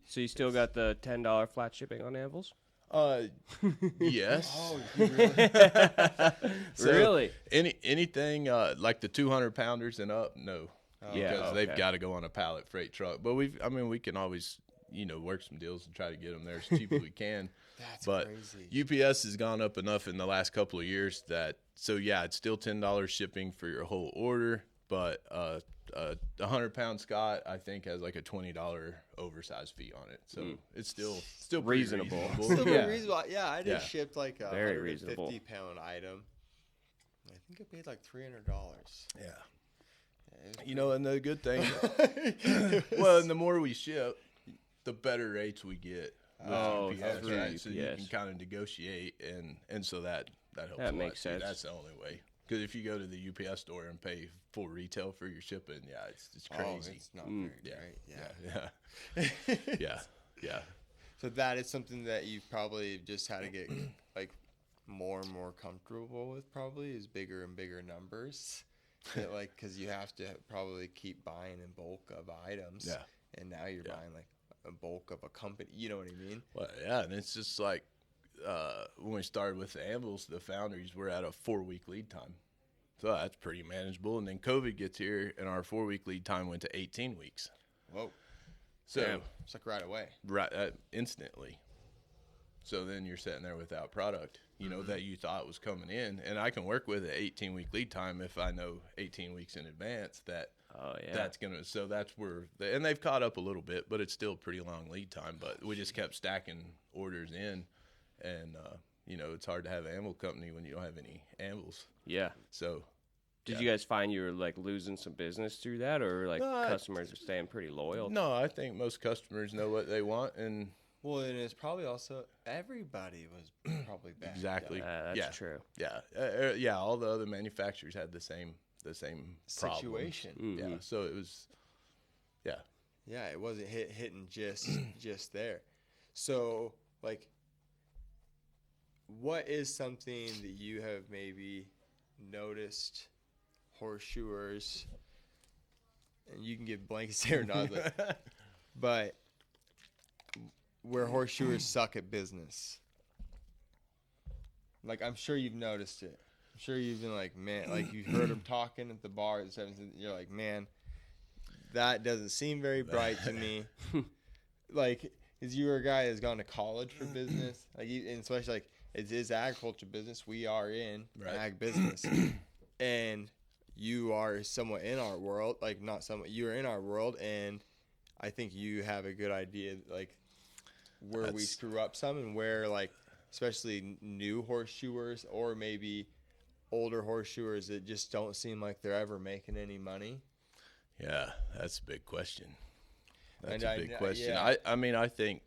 So you still got the $10 flat shipping on anvils? Yes. Oh, you really? So Really? Anything like the 200 pounders and up, no. Yeah, Because they've okay. got to go on a pallet freight truck. But we can always, you know, work some deals and try to get them there as cheap as we can. That's But crazy. UPS has gone up enough in the last couple of years that, so yeah, it's still $10 shipping for your whole order. But a 100-pound Scott, I think, has like a $20 oversized fee on it. So it's still pretty Reasonable. Still Yeah. reasonable. Yeah, I just Yeah. shipped like a Very reasonable. 150-pound item. I think I paid like $300. Yeah. Yeah, You know, and the good thing, well, and the more we ship, the better rates we get with UPS, through right? So you UPS. can kind of negotiate, and so that helps. That a makes lot, too. sense. That's the only way. Because if you go to the UPS store and pay full retail for your shipping, it's crazy. Oh, it's not very great. Yeah. So that is something that you probably just had to get like more and more comfortable with. Probably is bigger and bigger numbers. That, like, because you have to probably keep buying in bulk of items. Yeah. And now you're buying like a bulk of a company. You know what I mean? Well, yeah, and it's just like when we started with the Anvils, the Foundries, we're at a 4-week lead time. So that's pretty manageable. And then COVID gets here, and our 4-week lead time went to 18 weeks. Whoa. So Damn. It's like right away. Right, instantly. So then you're sitting there without product, that you thought was coming in. And I can work with an 18-week lead time if I know 18 weeks in advance that that's going to – so that's where – and they've caught up a little bit, but it's still a pretty long lead time. But we just kept stacking orders in. And, it's hard to have an anvil company when you don't have any anvils. Yeah. So – Did you guys find you were like losing some business through that, or like customers are staying pretty loyal? No, I think most customers know what they want, and and it's probably also everybody was probably back. Exactly. That's true. Yeah, all the other manufacturers had the same situation. Mm-hmm. Yeah, so it was, yeah, it wasn't hitting just there. So like, what is something that you have maybe noticed? Horseshoers, and you can give blankets here or not, but where horseshoers suck at business. Like, I'm sure you've noticed it. I'm sure you've been like, man, like you've heard them talking at the bar at 7. You're like, man, that doesn't seem very bright to me. Like, is you a guy that's gone to college for business? Like, and especially like it is agriculture business. We are in ag business, and you are somewhat in our world, like not somewhat, you're in our world, and I think you have a good idea, like where we screw up some and where, like, especially new horseshoers or maybe older horseshoers that just don't seem like they're ever making any money. Yeah, that's a big question. That's And a big question. yeah. I mean, I think,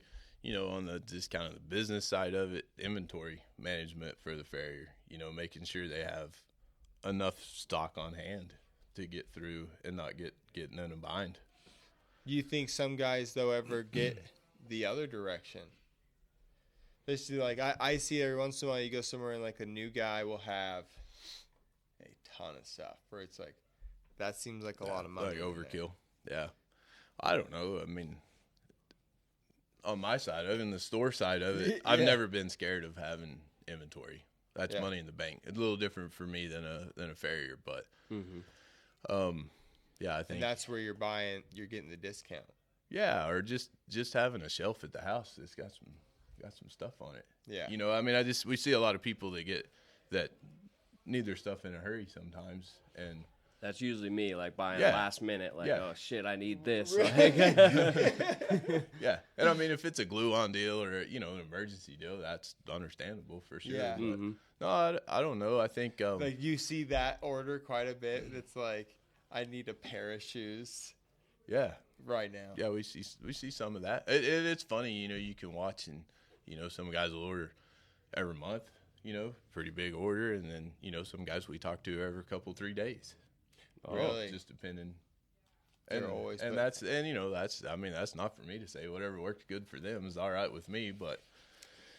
on the just kind of the business side of it, inventory management for the farrier, making sure they have enough stock on hand to get through and not get in a bind. Do you think some guys, though, ever get the other direction? Basically, like, I see every once in a while you go somewhere and, like, a new guy will have a ton of stuff where it's like, that seems like a lot of money. Like overkill. Yeah. I don't know. I mean, on my side of it, in the store side of it, I've never been scared of having inventory. That's money in the bank. It's a little different for me than a farrier, but I think and that's where you're getting the discount. Yeah, or just having a shelf at the house that's got some stuff on it. Yeah. I mean, we see a lot of people that need their stuff in a hurry sometimes, and that's usually me, like buying last minute, like, oh shit, I need this. Right. Yeah, and I mean, if it's a glue-on deal or an emergency deal, that's understandable for sure. Yeah. But, no, I don't know. I think like you see that order quite a bit. It's like, I need a pair of shoes. Yeah. Right now. Yeah, we see some of that. It's funny, you can watch, and some guys will order every month, pretty big order, and then some guys we talk to every 3 days. Really? Just depending. They're And, always and that's that's not for me to say. Whatever works good for them is all right with me, but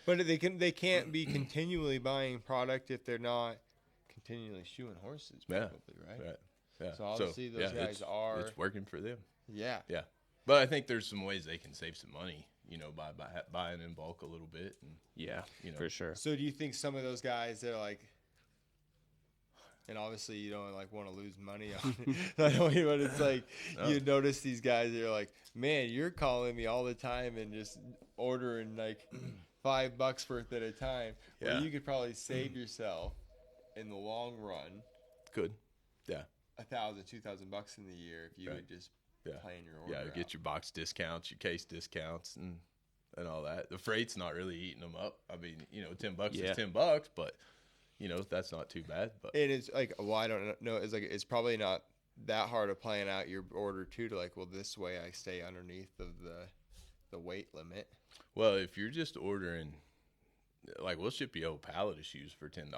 they can't be continually buying product if they're not continually shoeing horses, probably, right? Yeah. So obviously those guys are. It's working for them. Yeah. Yeah. But I think there's some ways they can save some money, by buying in bulk a little bit. And, yeah, for sure. So do you think some of those guys that are like, and obviously you don't like want to lose money on it, but it's like you notice these guys that are like, man, you're calling me all the time and just ordering like $5 worth at a time. Yeah. Well, you could probably save yourself in the long run. Good. Yeah. $1,000, $2,000 in the year if you would just plan your order. Yeah, get your box discounts, your case discounts, and all that. The freight's not really eating them up. I mean, $10 is $10, but that's not too bad. But and it's like, well, I don't know. It's like it's probably not that hard of plan out your order too. To like, well, this way I stay underneath of the weight limit. Well, if you're just ordering like we'll ship you a whole pallet of shoes for $10.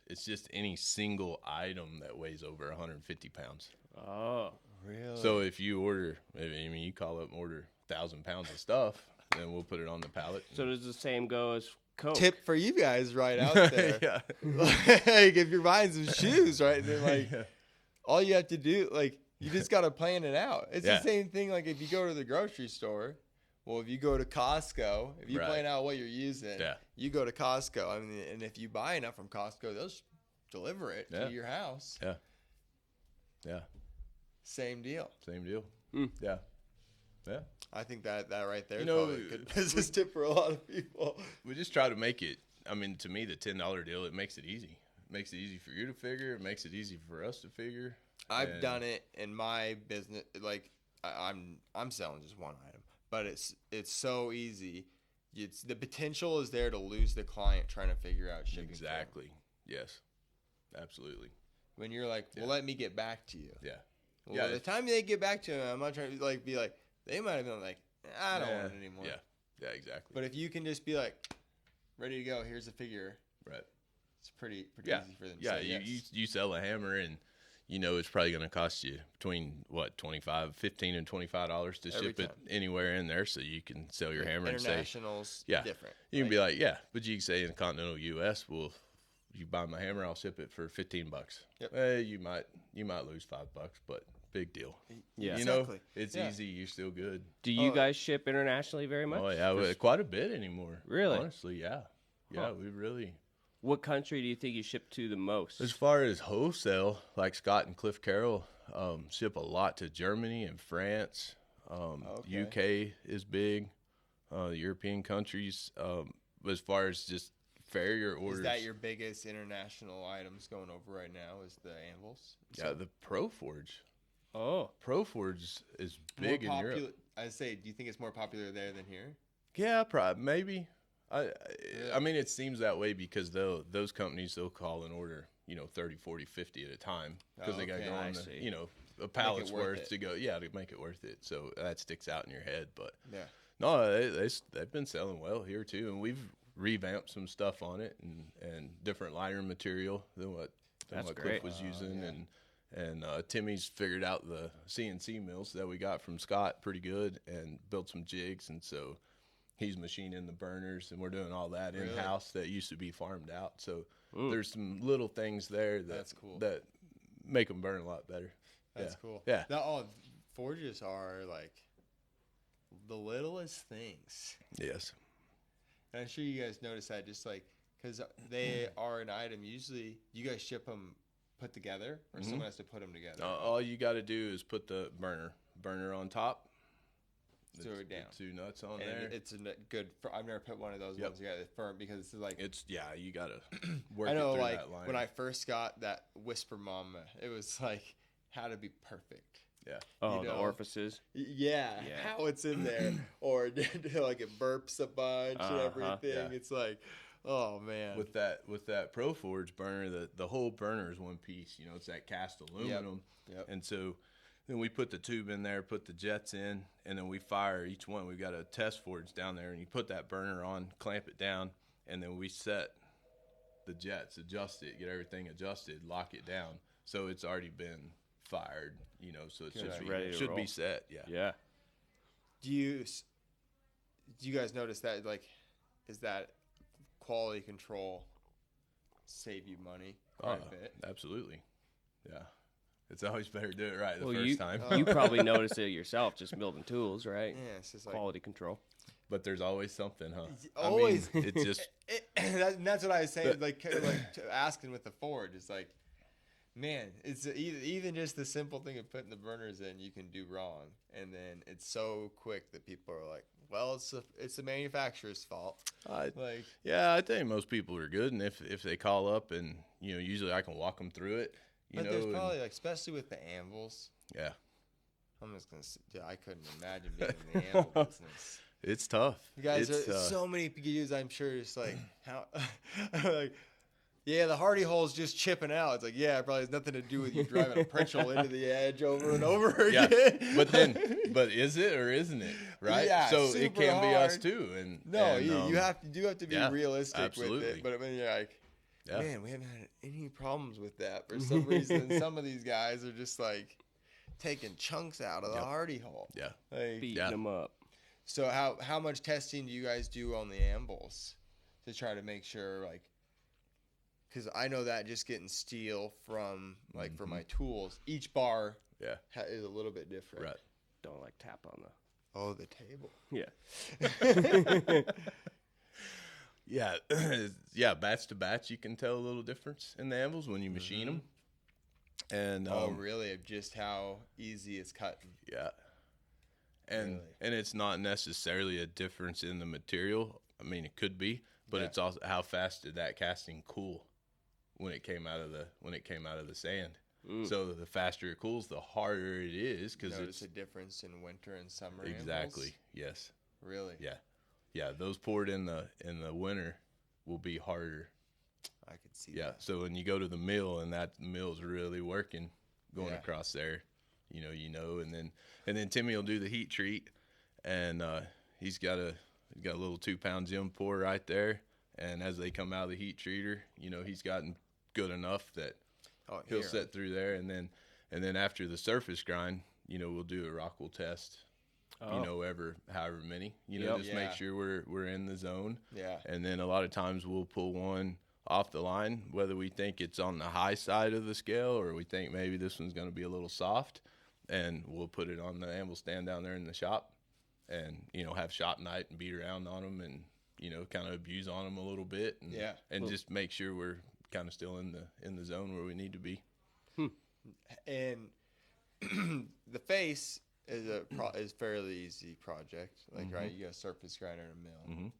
It's just any single item that weighs over 150 pounds. Oh, Really? So if you order, I mean, you call up and order 1,000 pounds of stuff, then we'll put it on the pallet. so does the same go as Coke? Tip for you guys right out there. Yeah. Like if you're buying some shoes, right? Then like all you have to do, like you just gotta plan it out. It's the same thing. Like if you go to the grocery store, well, if you go to Costco, if you plan out what you're using, you go to Costco. I mean, and if you buy enough from Costco, they'll deliver it to your house. Yeah. Yeah. Same deal. Same deal. Mm. Yeah. Yeah. I think that right there is probably a good business tip for a lot of people. We just try to make it, I mean, to me, the $10 deal, it makes it easy. It makes it easy for you to figure. It makes it easy for us to figure. I've done it in my business. Like I'm selling just one item, but it's so easy. It's the potential is there to lose the client trying to figure out shipping. Exactly. Yes. Absolutely. When you're like, well, let me get back to you. Yeah. Well, by the time they get back to him, I'm not trying to be like, they might have been like, I don't want it anymore. Yeah. Yeah, exactly. But if you can just be like, ready to go, here's a figure. Right. It's pretty easy for them to say yes. You sell a hammer and you know it's probably going to cost you between $15 and $25 to ship it anywhere in there, so you can sell your hammer and say international's different. You can be like, but you can say in the continental U.S., well, you buy my hammer, I'll ship it for $15. Yep. You might lose $5, but big deal. Yeah, you know, it's easy. You're still good. Do you guys ship internationally very much? Oh yeah, quite a bit anymore. Really? Honestly, yeah. We really. What country do you think you ship to the most? As far as wholesale, like Scott and Cliff Carroll ship a lot to Germany and France. UK is big. European countries. As far as just farrier orders. Is that your biggest international items going over right now? Is the Anvils? Yeah, the Pro Forge. Oh, Pro Forge is big in Europe. I say, do you think it's more popular there than here? Yeah, probably, maybe. I mean, it seems that way because those companies, they'll call and order, 30, 40, 50 at a time because they got to go on a pallet's worth to go, to make it worth it. So that sticks out in your head. But no, they've been selling well here too, and we've revamped some stuff on it and different liner material than what Cliff was using, and Timmy's figured out the CNC mills that we got from Scott pretty good and built some jigs, and so he's machining the burners, and we're doing all that in-house that used to be farmed out. So there's some little things there that's cool that make them burn a lot better. That's cool. Yeah. Forges are like the littlest things. Yes. And I'm sure you guys notice that just like because they are an item. Usually you guys ship them put together or someone has to put them together. All you got to do is put the burner on top. Throw it down. Two nuts on and there. It's a good. I've never put one of those ones together firm because it's like you gotta work. I know, it through like that line. when I first got that Whisper Mama, it was like how to be perfect. Yeah. Oh, the orifices. Yeah, how it's in there, or like it burps a bunch and everything. Yeah. It's like, oh man. With that Pro Forge burner, the whole burner is one piece. It's that cast aluminum, and so. Then we put the tube in there, put the jets in, and then we fire each one. We've got a test forge down there, and you put that burner on, clamp it down, and then we set the jets, adjust it, get everything adjusted, lock it down. So it's already been fired, so it should be set. Yeah. Yeah. Do you guys notice that, like, is that quality control save you money quite a bit? Absolutely. Yeah. It's always better to do it right the first time. You probably noticed it yourself just building tools, right? Yeah, it's just like quality control. But there's always something, huh? Always. I mean, it's just that's what I was saying. Like asking with the Forge, it's like, man, it's even just the simple thing of putting the burners in, you can do wrong, and then it's so quick that people are like, well, it's the manufacturer's fault. I think most people are good, and if they call up and usually I can walk them through it. But there's probably, like, especially with the Anvils. Yeah. I'm just going to say, I couldn't imagine being in the Anvil business. It's tough. You guys are so many views, I'm sure, it's like, how, like, Yeah, the hardy hole's just chipping out. It's like, yeah, it probably has nothing to do with you driving a Pritchell into the edge over and over Yeah. again. But is it or isn't it? Right. Yeah, so it super can be us hard. too. And No, and, you do have to be yeah, realistic absolutely. with it. But when you're like, Yeah. man, we haven't had any problems with that for some reason. Some of these guys are just like taking chunks out of the hardy hole. Yeah. Like, Beating them up. so how much testing do you guys do on the anvils to try to make sure, like, because I know that just getting steel from, like, for my tools, each bar Yeah. is a little bit different. Right. Don't like tap on the. Oh, the table. Yeah. Yeah. Yeah. Batch to batch, you can tell a little difference in the anvils when you machine them. And Oh, really? Of just how easy it's cutting. yeah. And it's not necessarily a difference in the material. I mean, it could be, but it's also how fast did that casting cool when it came out of the sand. So the faster it cools, the harder it is because Notice a difference in winter and summer. exactly anvils? yes. Really? Yeah. Those poured in the winter will be harder. I could see Yeah. that. So when you go to the mill and that mill's really working going Yeah. across there, and then Timmy will do the heat treat, and he's got a little 2-pound Zim pour right there, and as they come out of the heat treater, he's gotten good enough that he'll set through there, and then after the surface grind, we'll do a Rockwell test. However many, just make sure we're in the zone. Yeah. And then a lot of times we'll pull one off the line, whether we think it's on the high side of the scale or we think maybe this one's going to be a little soft, and we'll put it on the anvil stand down there in the shop and, have shop night and beat around on them and, kind of abuse on them a little bit and just make sure we're kind of still in the zone where we need to be. And the face is fairly easy project. Like, right, you got a surface grinder and a mill.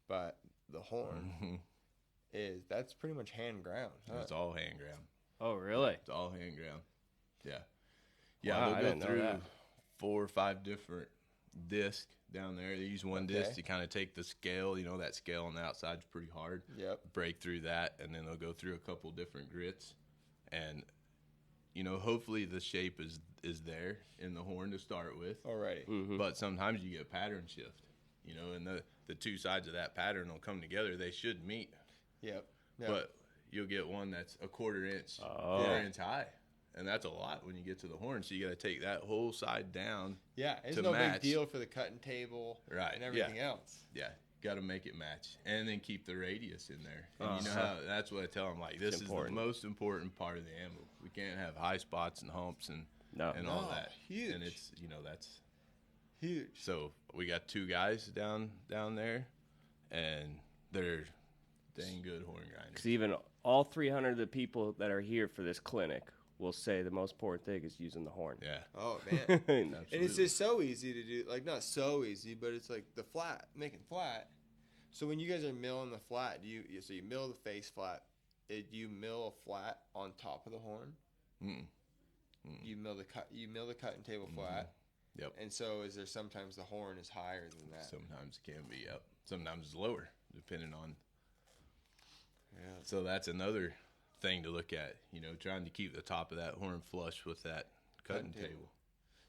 But the horn that's pretty much hand ground. Huh? It's all hand ground. Oh, really? It's all hand ground. Yeah. Yeah, Wow, I they'll didn't go know through that. 4 or 5 different discs down there. They use one disc to kind of take the scale. That scale on the outside is pretty hard. Yep. Break through that, and then they'll go through a couple different grits. And, hopefully the shape is there in the horn to start with. Alrighty. But sometimes you get pattern shift, and the two sides of that pattern will come together. They should meet. Yep. But you'll get one that's a quarter inch high, and that's a lot when you get to the horn. So you got to take that whole side down. Yeah, it's to no match. big deal for the cutting table and everything else. Yeah, got to make it match, and then keep the radius in there. And that's what I tell them. Like, this is the most important part of the anvil. We can't have high spots and humps and all that. Huge. And it's that's huge. So we got 2 guys down there, and they're dang good horn grinders. Because even all 300 of the people that are here for this clinic will say the most important thing is using the horn. Yeah. Oh, man. And Absolutely. it's just so easy to do. Like, not so easy, but it's like the flat, making flat. So when you guys are milling the flat, you mill the face flat. Do you mill a flat on top of the horn? You mill the cutting table flat. Yep. And so is there sometimes the horn is higher than that? Sometimes it can be up. Sometimes it's lower, depending on. Yeah. So that's another thing to look at. Trying to keep the top of that horn flush with that cutting table.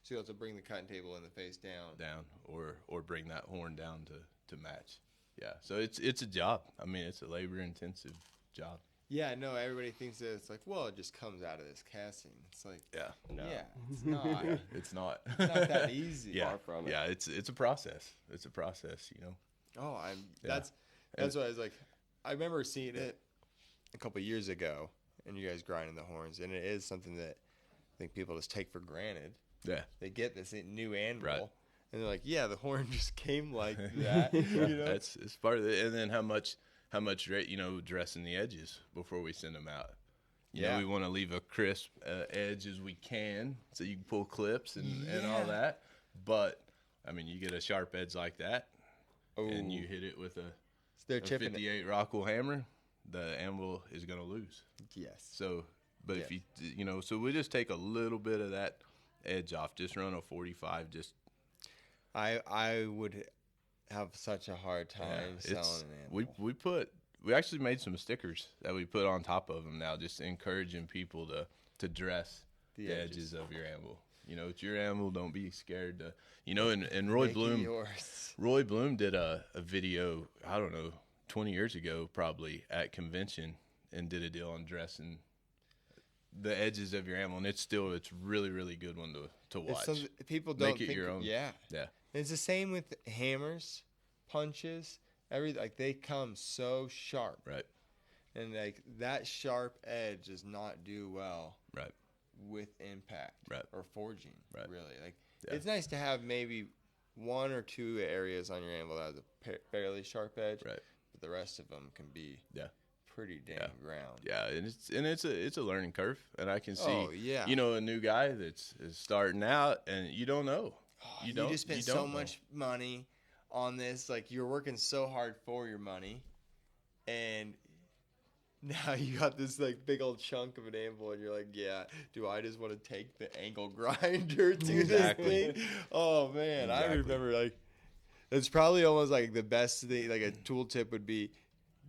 So you have to bring the cutting table and the face down. Or bring that horn down to match. Yeah. So it's a job. I mean, it's a labor intensive job. Yeah, no, everybody thinks that it's like, well, it just comes out of this casting. It's like, Yeah. No. yeah, it's not. It's not. It's not that easy. Yeah. Far from it. Yeah. It's a process. It's a process. Oh, that's what I was like. I remember seeing it a couple years ago, and you guys grinding the horns, and it is something that I think people just take for granted. Yeah. They get this new anvil, Right. and they're like, yeah, the horn just came like that. It's part of it. And then how much dressing the edges before we send them out. We want to leave a crisp edge as we can, so you can pull clips and all that. But I mean, you get a sharp edge like that, and you hit it with a 58 Rockwell hammer, the anvil is going to lose. Yes. So, but if so we just take a little bit of that edge off. Just run a 45. Just I would have such a hard time selling an anvil. We put we actually made some stickers that we put on top of them now, just encouraging people to dress the edges of your anvil. It's your anvil. Don't be scared to, and Roy Bloom did a video, I don't know, 20 years ago probably at convention, and did a deal on dressing the edges of your anvil, and it's really, really good one to watch. People don't make it think your own. Yeah. Yeah. It's the same with hammers, punches, everything. Like, they come so sharp. Right. And like that sharp edge does not do well. Right. With impact. Right. Or forging. Right. Really. Like, it's nice to have maybe 1 or 2 areas on your anvil that has a fairly sharp edge. Right. But the rest of them can be pretty damn ground. Yeah, and it's a learning curve, and I can see a new guy is starting out, and you don't know. You just spent so much money on this. Like, you're working so hard for your money, and now you got this like big old chunk of an anvil, and you're like, yeah, do I just want to take the angle grinder to this thing? Oh man, I remember, like, it's probably almost like the best thing. Like, a tool tip would be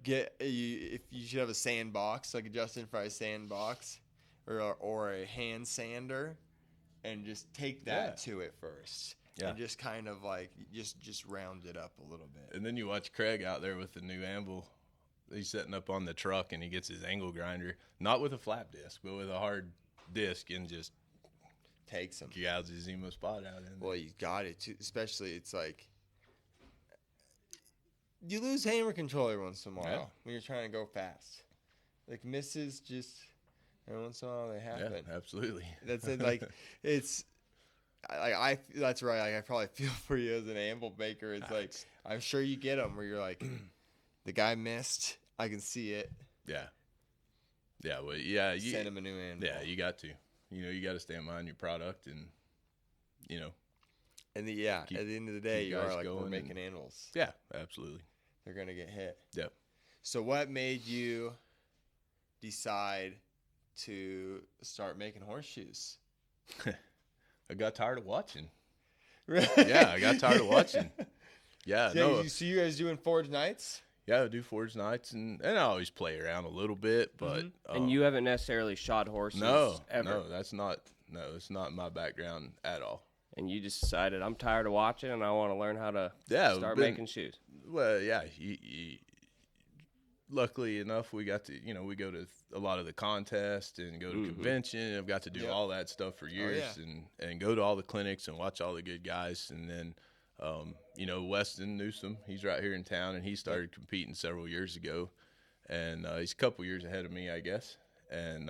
if you should have a sand box, like a Justin Fry sand box, or a hand sander, and just take that to it first. Yeah. And just kind of like just round it up a little bit. And then you watch Craig out there with the new anvil. He's setting up on the truck, and he gets his angle grinder, not with a flap disc, but with a hard disc, and just takes him. Gouges him a spot out in there. Well, you got it too. Especially, it's like you lose hammer control every once in a while when you're trying to go fast. Like, misses just every once in a while they happen. Yeah, absolutely. That's it. Like, it's like that's right. Like, I probably feel for you as an anvil maker. It's like, I'm sure you get them where you're like, the guy missed. I can see it. Yeah. Yeah. Well, yeah. You send him a new anvil. Yeah, you got to. You got to stand behind your product, and And at the end of the day, you are like, we're making anvils. Yeah, absolutely. They're gonna get hit. Yeah. So what made you decide to start making horseshoes? I got tired of watching. Really? Yeah, I got tired of watching. Yeah, no. So you guys doing forge nights? Yeah, I do forge nights, and I always play around a little bit, but and you haven't necessarily shod horses ever. No, it's not my background at all. And you just decided, I'm tired of watching, and I want to learn how to start making shoes. Well, yeah. Luckily enough, we got to, we go to a lot of the contests and go to convention. I've got to do all that stuff for years, and go to all the clinics and watch all the good guys. And then, Weston Newsom, he's right here in town, and he started competing several years ago. And he's a couple years ahead of me, I guess. And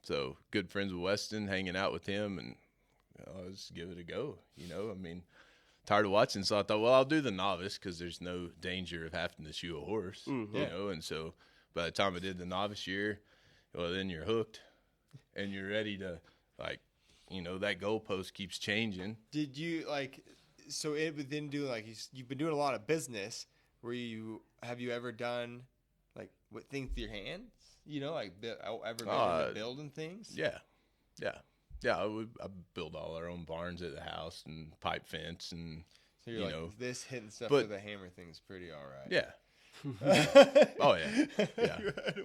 so good friends with Weston, hanging out with him, and let's give it a go. Tired of watching, so I thought, well, I'll do the novice because there's no danger of having to shoe a horse, And so by the time I did the novice year, well, then you're hooked, and you're ready to, like, that goalpost keeps changing. Did you so it within doing you've been doing a lot of business? Have you ever done what things with your hands? Ever been into building things? Yeah. I build all our own barns at the house and pipe fence, and so you're this hitting stuff with a hammer thing's pretty all right. Yeah. Oh yeah.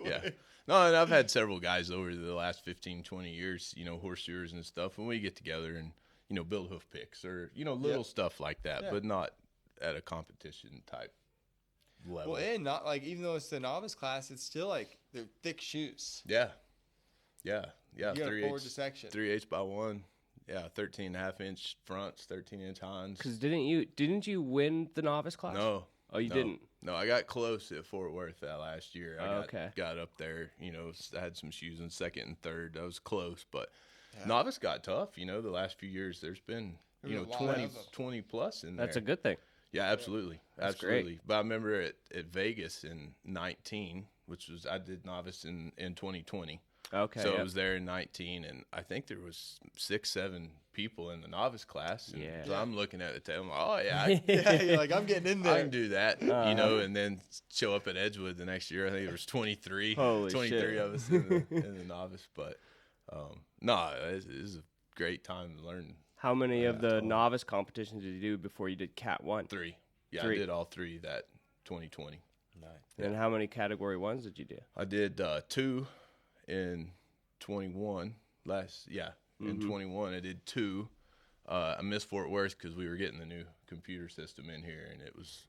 Yeah. No, and I've had several guys over the last 15, 20 years, horseshoers and stuff, and we get together and build hoof picks or little stuff like that, but not at a competition type level. Well, and not even though it's the novice class, it's still they're thick shoes. Yeah. You got to forge a section. 3/8 by 1. Yeah, 13.5-inch fronts, 13-inch hinds. Because didn't you win the novice class? No. Oh, you didn't? No, I got close at Fort Worth that last year. I got up there. I had some shoes in second and third. I was close, but novice got tough. The last few years there's been 20 plus in there. That's a good thing. Yeah, absolutely. That's absolutely. Great. But I remember at Vegas in 19, which was I did novice in 2020. Okay. So I was there in 19, and I think there was 6-7 people in the novice class. And so I'm looking at the table. Oh yeah, you're like, I'm getting in there. I can do that, And then show up at Edgewood the next year. I think there was 23 of us in the novice. But it was a great time to learn. How many of the novice competitions did you do before you did Cat 1? 3. Yeah, 3. I did all 3 that 2020. Nice. And how many category 1s did you do? I did 2 in 21 in 21 I did 2. I missed Fort Worth because we were getting the new computer system in here, and it was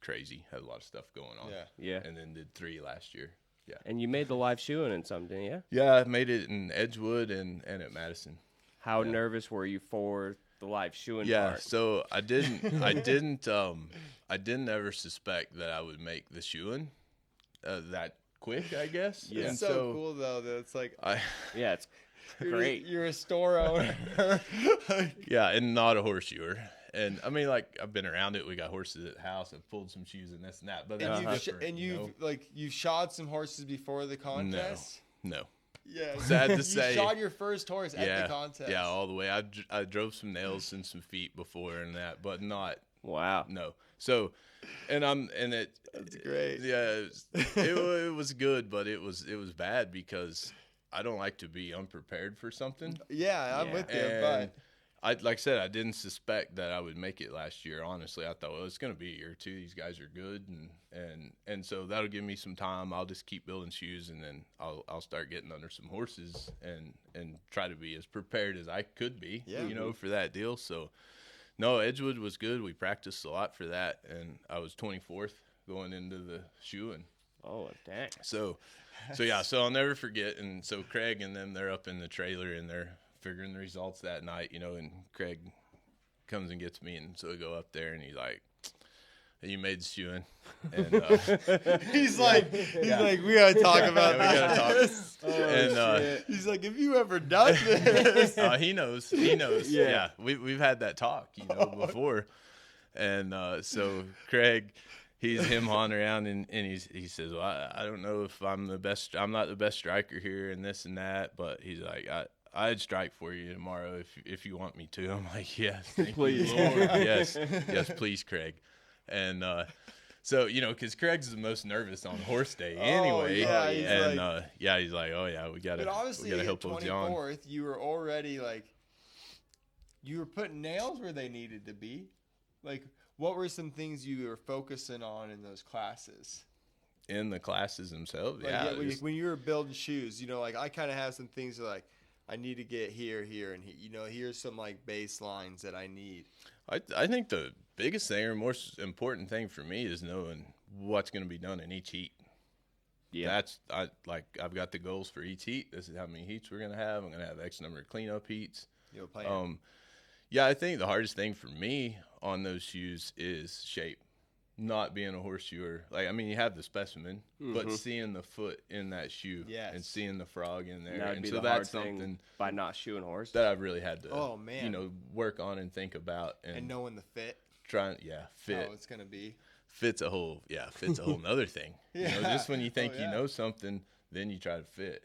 crazy. Had a lot of stuff going on. Yeah. And then did 3 last year. Yeah. And you made the live shoeing in some, didn't you? Yeah, I made it in Edgewood and at Madison. How nervous were you for the live shoeing Yeah, part? so I didn't ever suspect that I would make the shoeing that quick, I guess. Yeah. And It's so cool though that it's like It's great. You're a store owner. yeah, and not a horseshoer. And I mean, like, I've been around it. We got horses at the house. I've pulled some shoes and this and that. But that's different, you've shod some horses before the contest. No. Yeah. Sad to you say. shod your first horse at the contest. Yeah, all the way. I drove some nails and some feet before and that, but not. Wow. No. So, that's great. Yeah, it was good, but it was bad because I don't like to be unprepared for something. Yeah, I'm with you. And like I said, I didn't suspect that I would make it last year. Honestly, I thought, well, it's going to be a year or two. These guys are good, and so that'll give me some time. I'll just keep building shoes, and then I'll start getting under some horses and try to be as prepared as I could be, for that deal. So, no, Edgewood was good. We practiced a lot for that, and I was 24th going into the shoeing. Oh, dang. So I'll never forget. And so Craig and them, they're up in the trailer, and they're figuring the results that night, and Craig comes and gets me, and so we go up there, and he's like, "You made the shoeing," and he's like, "We gotta talk about we gotta this." Talk. And he's like, "Have you ever done this?" He knows. Yeah, we've had that talk, before, and so Craig. He's him-hawing around, and he says, "Well, I don't know if I'm the best. I'm not the best striker here, and this and that." But he's like, "I'd strike for you tomorrow if you want me to." I'm like, "Yes, thank please, you, Lord. yes, please, Craig." And so because Craig's the most nervous on horse day anyway. He's like, "Oh yeah, we gotta help old John." 24th, you were already you were putting nails where they needed to be, What were some things you were focusing on in those classes? In the classes themselves, when you were building shoes, I kind of have some things that, I need to get here, and here's some baselines that I need. I think the biggest thing or most important thing for me is knowing what's going to be done in each heat. Yeah, I've got the goals for each heat. This is how many heats we're going to have. I'm going to have X number of cleanup heats. Yeah, I think the hardest thing for me on those shoes is shape. Not being a horseshoer. You have the specimen, but seeing the foot in that shoe and seeing the frog in there. That'd and be so the that's hard something thing by not shoeing horse that I've really had to work on and think about. And knowing the fit. Fit. How it's going to be. Fit's a whole nother thing. Just when you think you know something, then you try to fit.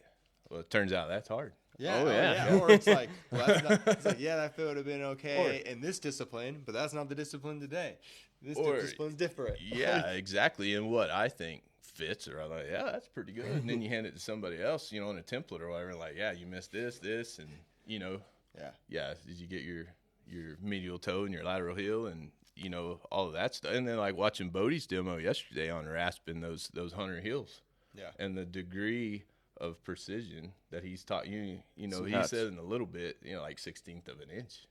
Well, it turns out that's hard. Yeah. Or it's like, that fit would have been okay in this discipline, but that's not the discipline today. This discipline's different. Yeah, exactly. And what I think fits, or I'm like, that's pretty good. And then you hand it to somebody else, in a template or whatever, you missed this, and did you get your medial toe and your lateral heel and all of that stuff. And then watching Bodie's demo yesterday on rasping those hunter heels. Yeah. And the degree of precision that he's taught he said in a little bit, 1/16 of an inch.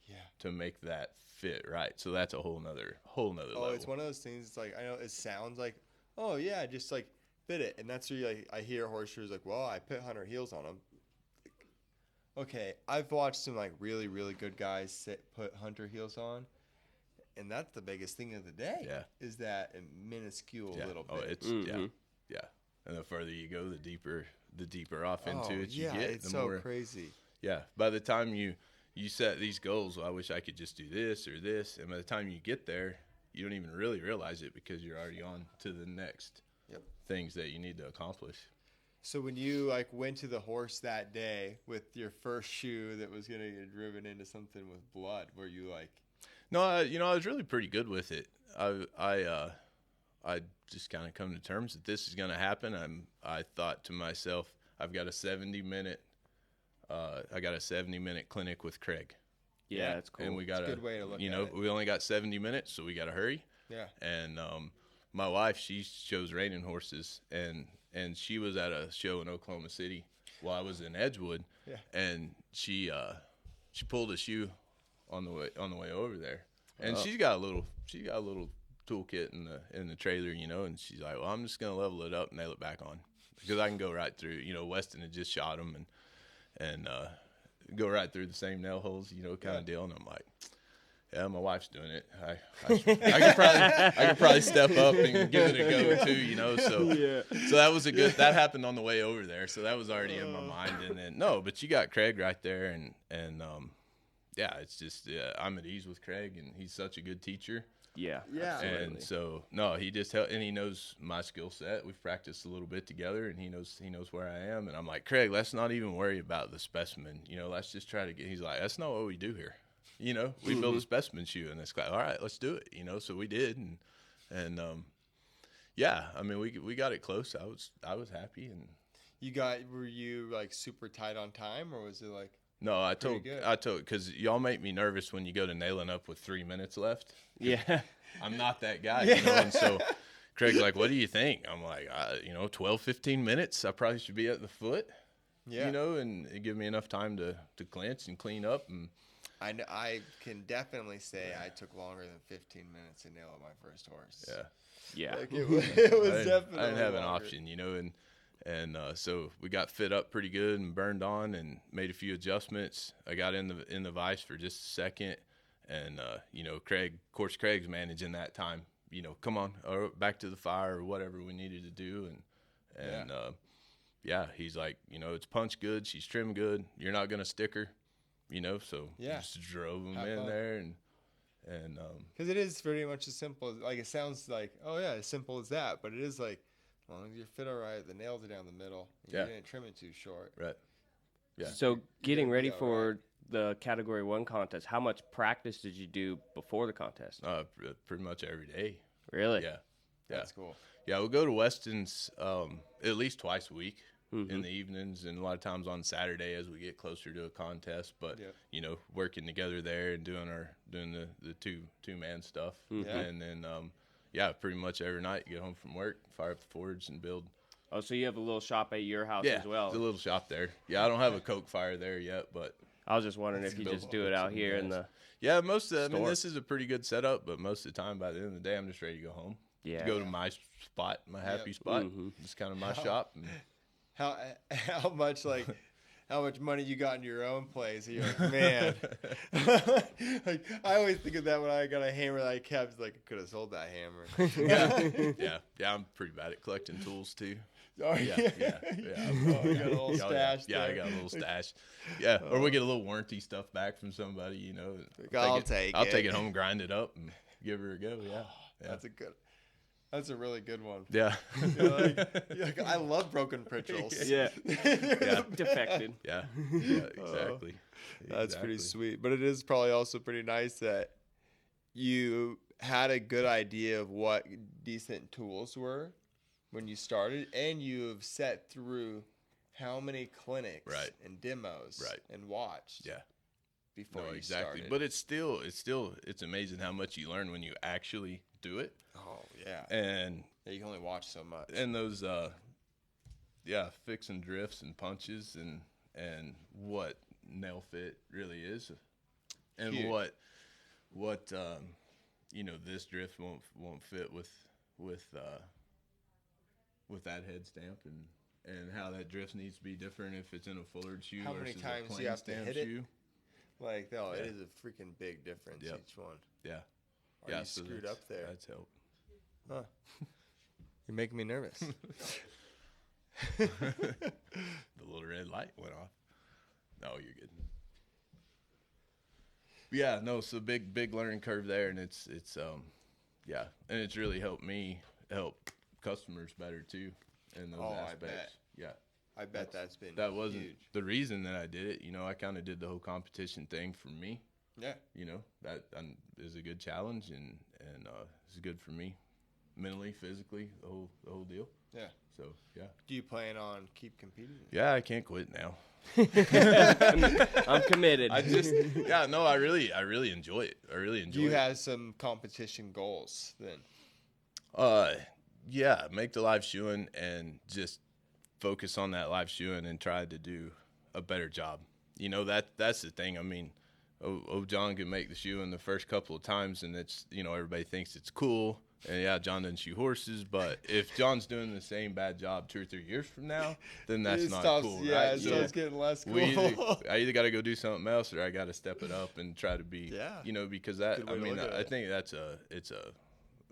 Yeah. To make that fit right. So that's a whole nother level. It's one of those things. It's I know it sounds just fit it, and that's where I hear horseshoers well, I put hunter heels on them. Okay, I've watched some really really good guys put hunter heels on, and that's the biggest thing of the day. Yeah. Is that minuscule little bit. Oh, it's yeah. And the further you go, the deeper off into it you get. It's so crazy. Yeah. By the time you set these goals, I wish I could just do this or this. And by the time you get there, you don't even really realize it because you're already on to the next things that you need to accomplish. So when you went to the horse that day with your first shoe that was going to get driven into something with blood, were you No, I was really pretty good with it. I just kind of come to terms that this is going to happen. I thought to myself, I've got a 70-minute clinic with Craig. Yeah, that's cool. And we got a good way to look at it. We only got 70 minutes, so we got to hurry. Yeah. And my wife, she shows reining horses, and she was at a show in Oklahoma City while I was in Edgewood, and she pulled a shoe on the way over there, and she's got a little toolkit in the trailer, you know, and she's like, well, I'm just gonna level it up and nail it back on because I can go right through. You know, Weston had just shot him and go right through the same nail holes, you know, kind of deal. And I'm like, yeah, my wife's doing it. I could probably step up and give it a go too, you know. So so that happened on the way over there. So that was already in my mind. And then but you got Craig right there, and yeah, it's just I'm at ease with Craig, and he's such a good teacher. Yeah. Absolutely. And so he just and he knows my skill set. We've practiced a little bit together, and he knows where I am. And I'm like, Craig, let's not even worry about the specimen. You know, let's just try to get. He's like, that's not what we do here. You know, we build a specimen shoe in this class. All right, let's do it. You know, so we did, and yeah, I mean, we got it close. I was happy, and were you like super tight on time, or was it like? No, I told because y'all make me nervous when you go to nailing up with 3 minutes left. Yeah, I'm not that guy, you know. And so Craig's like, "What do you think?" I'm like, 12, 15 minutes. I probably should be at the foot, you know, and it give me enough time to clinch and clean up. And I can definitely say I took longer than 15 minutes to nail up my first horse. Yeah. Like it was definitely. I didn't have an longer. option, you know, and so we got fit up pretty good and burned on and made a few adjustments. I got in the vise for just a second, and you know, Craig's managing that time. You know, come on, or back to the fire or whatever we needed to do, and he's like, you know, it's punch good, she's trim good, you're not gonna stick her, you know, so just drove them in there and because it is pretty much as simple as, like, it sounds like, oh yeah, as simple as that, but it is like, as long as you fit all right, the nails are down the middle, and you didn't trim it too short. Right. Yeah. So getting ready for the Category 1 contest, how much practice did you do before the contest? Pretty much every day. Really? Yeah. That's cool. Yeah, we'll go to Weston's at least twice a week in the evenings, and a lot of times on Saturday as we get closer to a contest. But you know, working together there and doing the two-man stuff, and then pretty much every night you get home from work, fire up the forge, and build. Oh, so you have a little shop at your house as well? Yeah, a little shop there. Yeah, I don't have a coke fire there yet, but I was just wondering if you just do it out here in the. Yeah, I mean, this is a pretty good setup, but most of the time, by the end of the day, I'm just ready to go home. Yeah. To go to my spot, my happy spot. It's kind of my shop. And how much money you got in your own place? You're like, man. Like, I always think of that when I got a hammer that I kept. Like, I could have sold that hammer. Yeah. I'm pretty bad at collecting tools too. Oh, yeah. Oh, you got a little stash. Yeah, I got a little stash. Yeah, or we get a little warranty stuff back from somebody, you know. I'll take it home, grind it up, and give her a go. Yeah. That's a really good one. Yeah. You're like, I love broken pritchels. Yeah. Defected. Yeah, exactly. That's pretty sweet. But it is probably also pretty nice that you had a good idea of what decent tools were when you started, and you have sat through how many clinics and demos and watched before you started. But it's amazing how much you learn when you actually do it. Oh yeah. And you can only watch so much. And those fixing drifts and punches and what nail fit really is, and huge. what you know, this drift won't fit with that head stamp, and how that drift needs to be different if it's in a Fullard shoe how versus many times a plain you have to stamp hit shoe. It? Like, it is a freaking big difference each one. Yeah. Are you screwed up there? That's help. Huh. You're making me nervous. The little red light went off. No, you're good. Yeah, no, so big learning curve there, and it's and it's really helped me help customers better too in those aspects. I bet. Yeah. I bet that's been that wasn't huge. The reason that I did it. You know, I kind of did the whole competition thing for me. Yeah. You know, that is a good challenge, and it's good for me, mentally, physically, the whole deal. Yeah. So yeah. Do you plan on keep competing? Yeah, I can't quit now. I'm committed. I really enjoy it. I really enjoy it. Do you have some competition goals then? Yeah, make the live shoeing and just focus on that live shoeing and try to do a better job. You know, that's the thing. I mean, John can make the shoeing the first couple of times, and it's, you know, everybody thinks it's cool. And yeah, John doesn't shoe horses, but if John's doing the same bad job 2 or 3 years from now, then that's not cool, right? Yeah, it starts getting less cool. I either got to go do something else, or I got to step it up and try to be, you know, because that, I mean, I think that's it's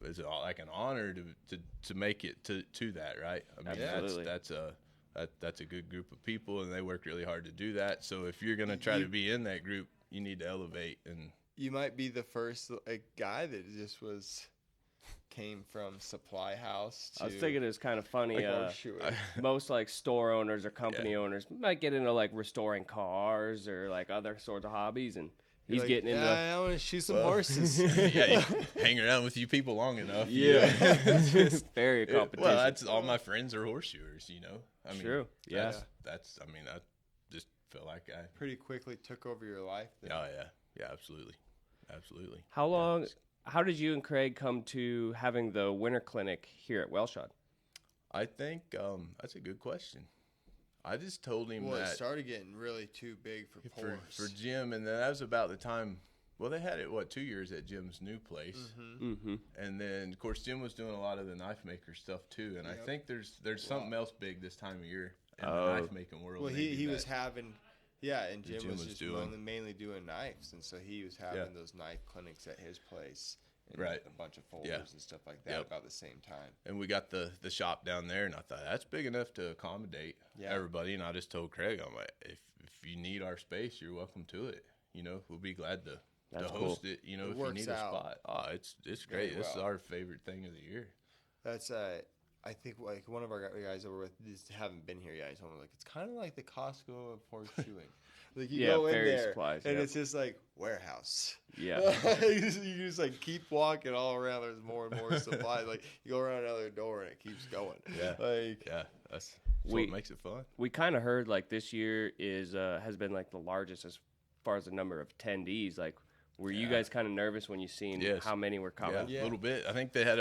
like an honor to make it to that, right? I mean, Absolutely. that's a good group of people, and they work really hard to do that. So if you're gonna try to be in that group, you need to elevate. And you might be the first guy that just came from supply house to, I was thinking it was kind of funny. Like Most like store owners or company owners might get into like restoring cars or like other sorts of hobbies, and he's getting into. I want to shoot some horses. yeah, you hang around with you people long enough. Yeah, farrier competition. Well, that's all my friends are horseshoers. You know, I mean, true. Yeah, that's. I mean, I just feel like I pretty quickly took over your life. Then. Oh yeah, absolutely. How long? How did you and Craig come to having the winter clinic here at Well-Shod? I think that's a good question. I just told him that it started getting really too big for Jim, and then that was about the time. Well, they had it 2 years at Jim's new place, and then of course Jim was doing a lot of the knife maker stuff too. And I think there's something else big this time of year in the knife making world. Well, he was having. Yeah, and Jim was just mainly doing knives, and so he was having those knife clinics at his place, and a bunch of folders and stuff like that about the same time. And we got the shop down there, and I thought that's big enough to accommodate everybody. And I just told Craig, I'm like, if you need our space, you're welcome to it. You know, we'll be glad to host it. You know, if you need a spot, it's great. This is our favorite thing of the year. That's I think like one of our guys over with just haven't been here yet. He told me like it's kind of like the Costco of horseshoeing. Like you go in there supplies, and it's just like warehouse. Yeah, you just like keep walking all around. There's more and more supplies. Like you go around another door and it keeps going. That's what makes it fun. We kind of heard like this year has been like the largest as far as the number of attendees. Like, were you guys kind of nervous when you seen how many were coming? Yeah, a little bit. I think they had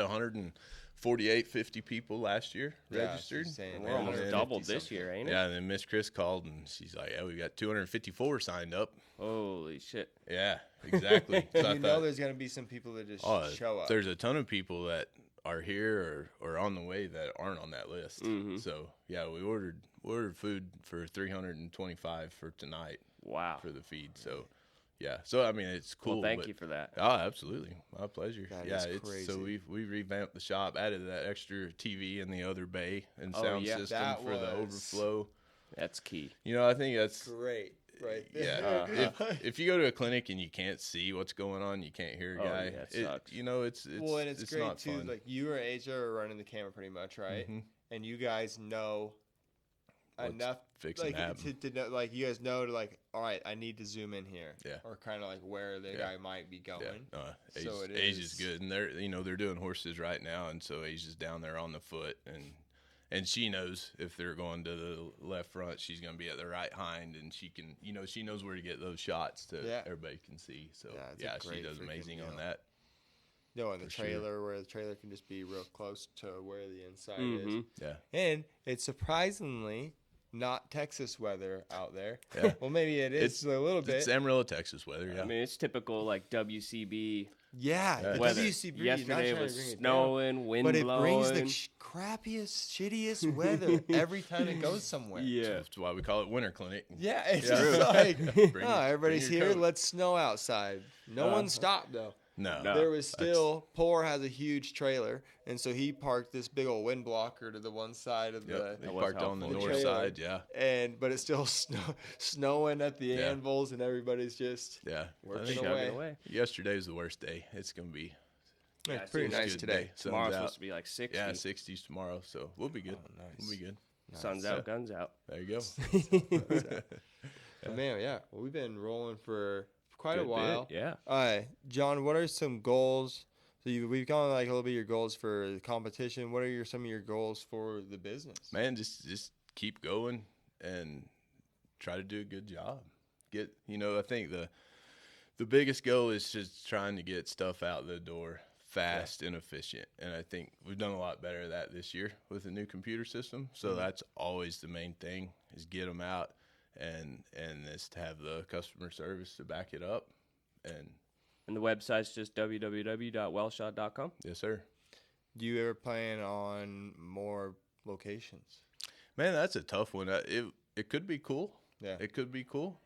50 people last year registered. We're almost doubled this year, ain't it? Yeah, and then Miss Chris called and she's like, "Yeah, we got 254 signed up." Holy shit! Yeah, exactly. So know there's gonna be some people that just show up. There's a ton of people that are here or on the way that aren't on that list. So yeah, we ordered food for 325 for tonight. Wow, for the feed. So. Yeah, so I mean it's cool. Well, thank you for that. Oh, absolutely, my pleasure. It's crazy. So we revamped the shop, added that extra TV in the other bay and sound system for the overflow. That's key. You know, I think that's great. Right. Yeah. If you go to a clinic and you can't see what's going on, you can't hear a guy. Yeah, it sucks. You know, it's well, and it's great not too. fun. Like you or Asia are running the camera pretty much, right? And you guys know enough to know, like you guys know to like, all right, I need to zoom in here, or kind of like where the guy might be going. So Asia's good, and they're doing horses right now, and so Asia's down there on the foot, and she knows if they're going to the left front, she's going to be at the right hind, and she can, she knows where to get those shots to everybody can see. So she does amazing on that. No, and the trailer where the trailer can just be real close to where the inside is. Yeah, and it's surprisingly not Texas weather out there. Yeah. Well, maybe it's a little bit. It's Amarillo, Texas weather. Yeah. I mean, it's typical like WCB. Yeah, weather. WCB. Yesterday was snowing, wind blowing. But it brings the crappiest, shittiest weather every time it goes somewhere. Yeah, that's why we call it Winter Clinic. Yeah, it's just like, everybody's here. Coat. Let's snow outside. No one stopped though. No. There was still, Poor has a huge trailer, and so he parked this big old wind blocker to the one side of the He parked on the north side, but it's still snowing at the Anvils, and everybody's just working away. Yesterday was the worst day. It's going to be it's pretty nice today. Tomorrow's supposed to be like 60. Yeah, 60s tomorrow, so we'll be good. Nice. We'll be good. Nice. Sun's out, guns out. There you go. Man, well, we've been rolling for quite a while. Bit, yeah. All right, John, what are some goals? So we've gone like a little bit your goals for the competition. What are some of your goals for the business? Man, just keep going and try to do a good job. I think the biggest goal is just trying to get stuff out the door fast and efficient. And I think we've done a lot better at that this year with the new computer system. So that's always the main thing, is get them out and is to have the customer service to back it up. And the website's just www.wellshod.com. Yes, sir. Do you ever plan on more locations? Man, that's a tough one. It could be cool. Yeah. It could be cool,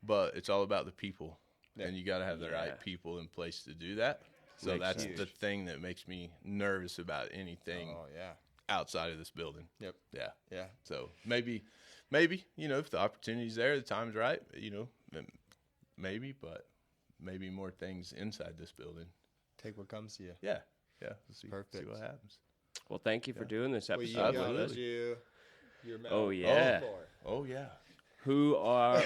but it's all about the people. Yeah. And you got to have the right people in place to do that. So Makes that's sense. the thing that makes me nervous about anything Oh, yeah. outside of this building. Yep. Yeah. Yeah. So maybe, if the opportunity's there, the time's right, maybe, but maybe more things inside this building. Take what comes to you. Yeah. Yeah. We'll see Perfect. what happens. Well, thank you for doing this Well, episode. you got Absolutely. your Oh, yeah. Oh, yeah. Who are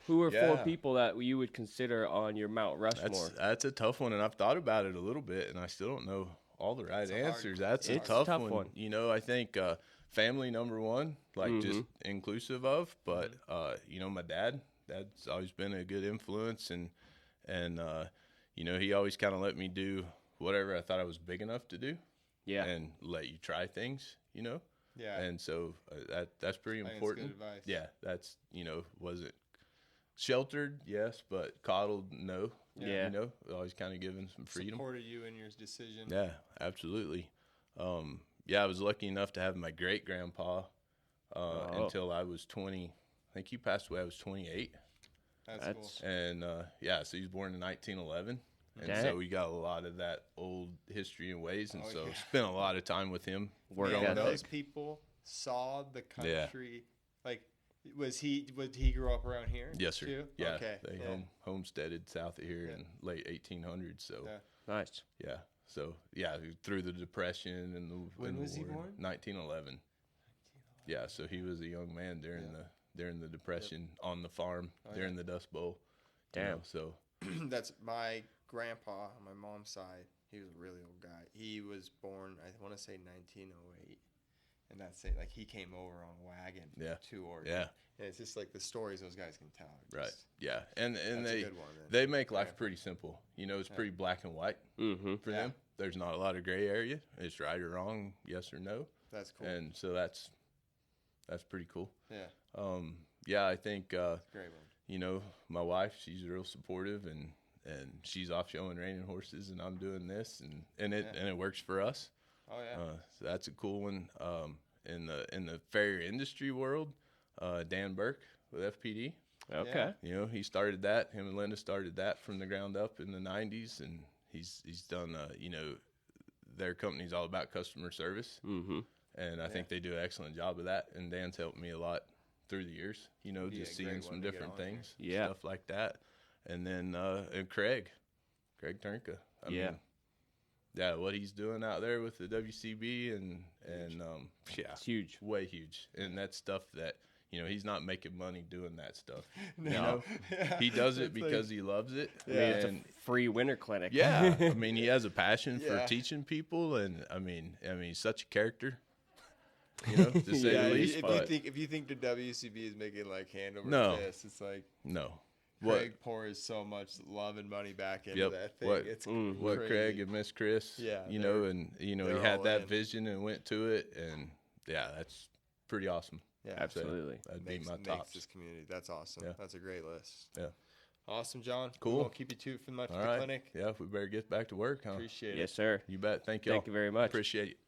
4 Yeah. people that you would consider on your Mount Rushmore? That's a tough one, and I've thought about it a little bit, and I still don't know all the right answers. That's a It's tough, tough one. one. I think family number one, just inclusive of, but my dad's always been a good influence, and he always kind of let me do whatever I thought I was big enough to do, Yeah. and let you try things, Yeah. and so that's pretty I think it's important. good advice. Yeah, that's wasn't sheltered, yes, but coddled, no. Yeah. Always kind of given some freedom. Supported you in your decision. Yeah, absolutely. I was lucky enough to have my great grandpa until I was 20. I think he passed away. I was 28, That's cool. and so he was born in 1911. And Dang. so we got a lot of that old history and ways, and Oh, yeah. spent a lot of time with him. Work Man, ethic. those people saw the Yeah. country. Like, was he grew up around here? Yes, sir. Too? Yeah, Okay. they homesteaded south of here in late 1800s. So Yeah. Nice. yeah, so through the Depression and the When was he war, born? 1911. Yeah, so he was a young man during the Depression on the farm during the Dust Bowl. Damn. So That's my grandpa on my mom's side. He was a really old guy. He was born, I want to say 1908. And that's it. Like, he came over on a wagon to Oregon. Yeah. And it's just like the stories those guys can tell. are right, just- yeah, and That's a they good one, then. they make life pretty simple. It's pretty black and white Mm-hmm. for Yeah. them. There's not a lot of gray area. It's right or wrong, yes or no, That's cool. and so that's pretty cool. Yeah. I think Great one. my wife, she's real supportive, and she's off showing reining horses, and I'm doing this, and it works for us. Oh, yeah. So that's a cool one. In the farrier industry world, Dan Burke with FPD. Okay. He started that. Him and Linda started that from the ground up in the 90s, and he's done. Their company's all about customer service, and I think they do an excellent job of that. And Dan's helped me a lot through the years. Just seeing great some one to get different on here. things, Yeah. stuff like that. And then and Craig Turnka. I mean, what he's doing out there with the WCB and It's huge. way huge, and that's stuff that he's not making money doing that stuff. No. He does it because he loves it. I mean, it's and a free winter clinic. yeah, I mean, he has a passion for Yeah. teaching people, and I mean, he's such a character. To say Yeah, the least. if you think the WCB is making like hand over No. fist, it's like No, Craig pours so much love and money back into Yep. that thing. What- It's what crazy. Craig and Miss Chris, Yeah, he they're had all that in. vision and went to it, and that's pretty awesome. Yeah, Absolutely. That'd be my makes tops. this community. That's awesome. Yeah. That's a great list. Yeah. Awesome, John. Cool. We won't keep you too much All at the right. clinic. Yeah, we better get back to work, huh? Appreciate it. Yes, sir. You bet. Thank you. Thank you very much. Appreciate it.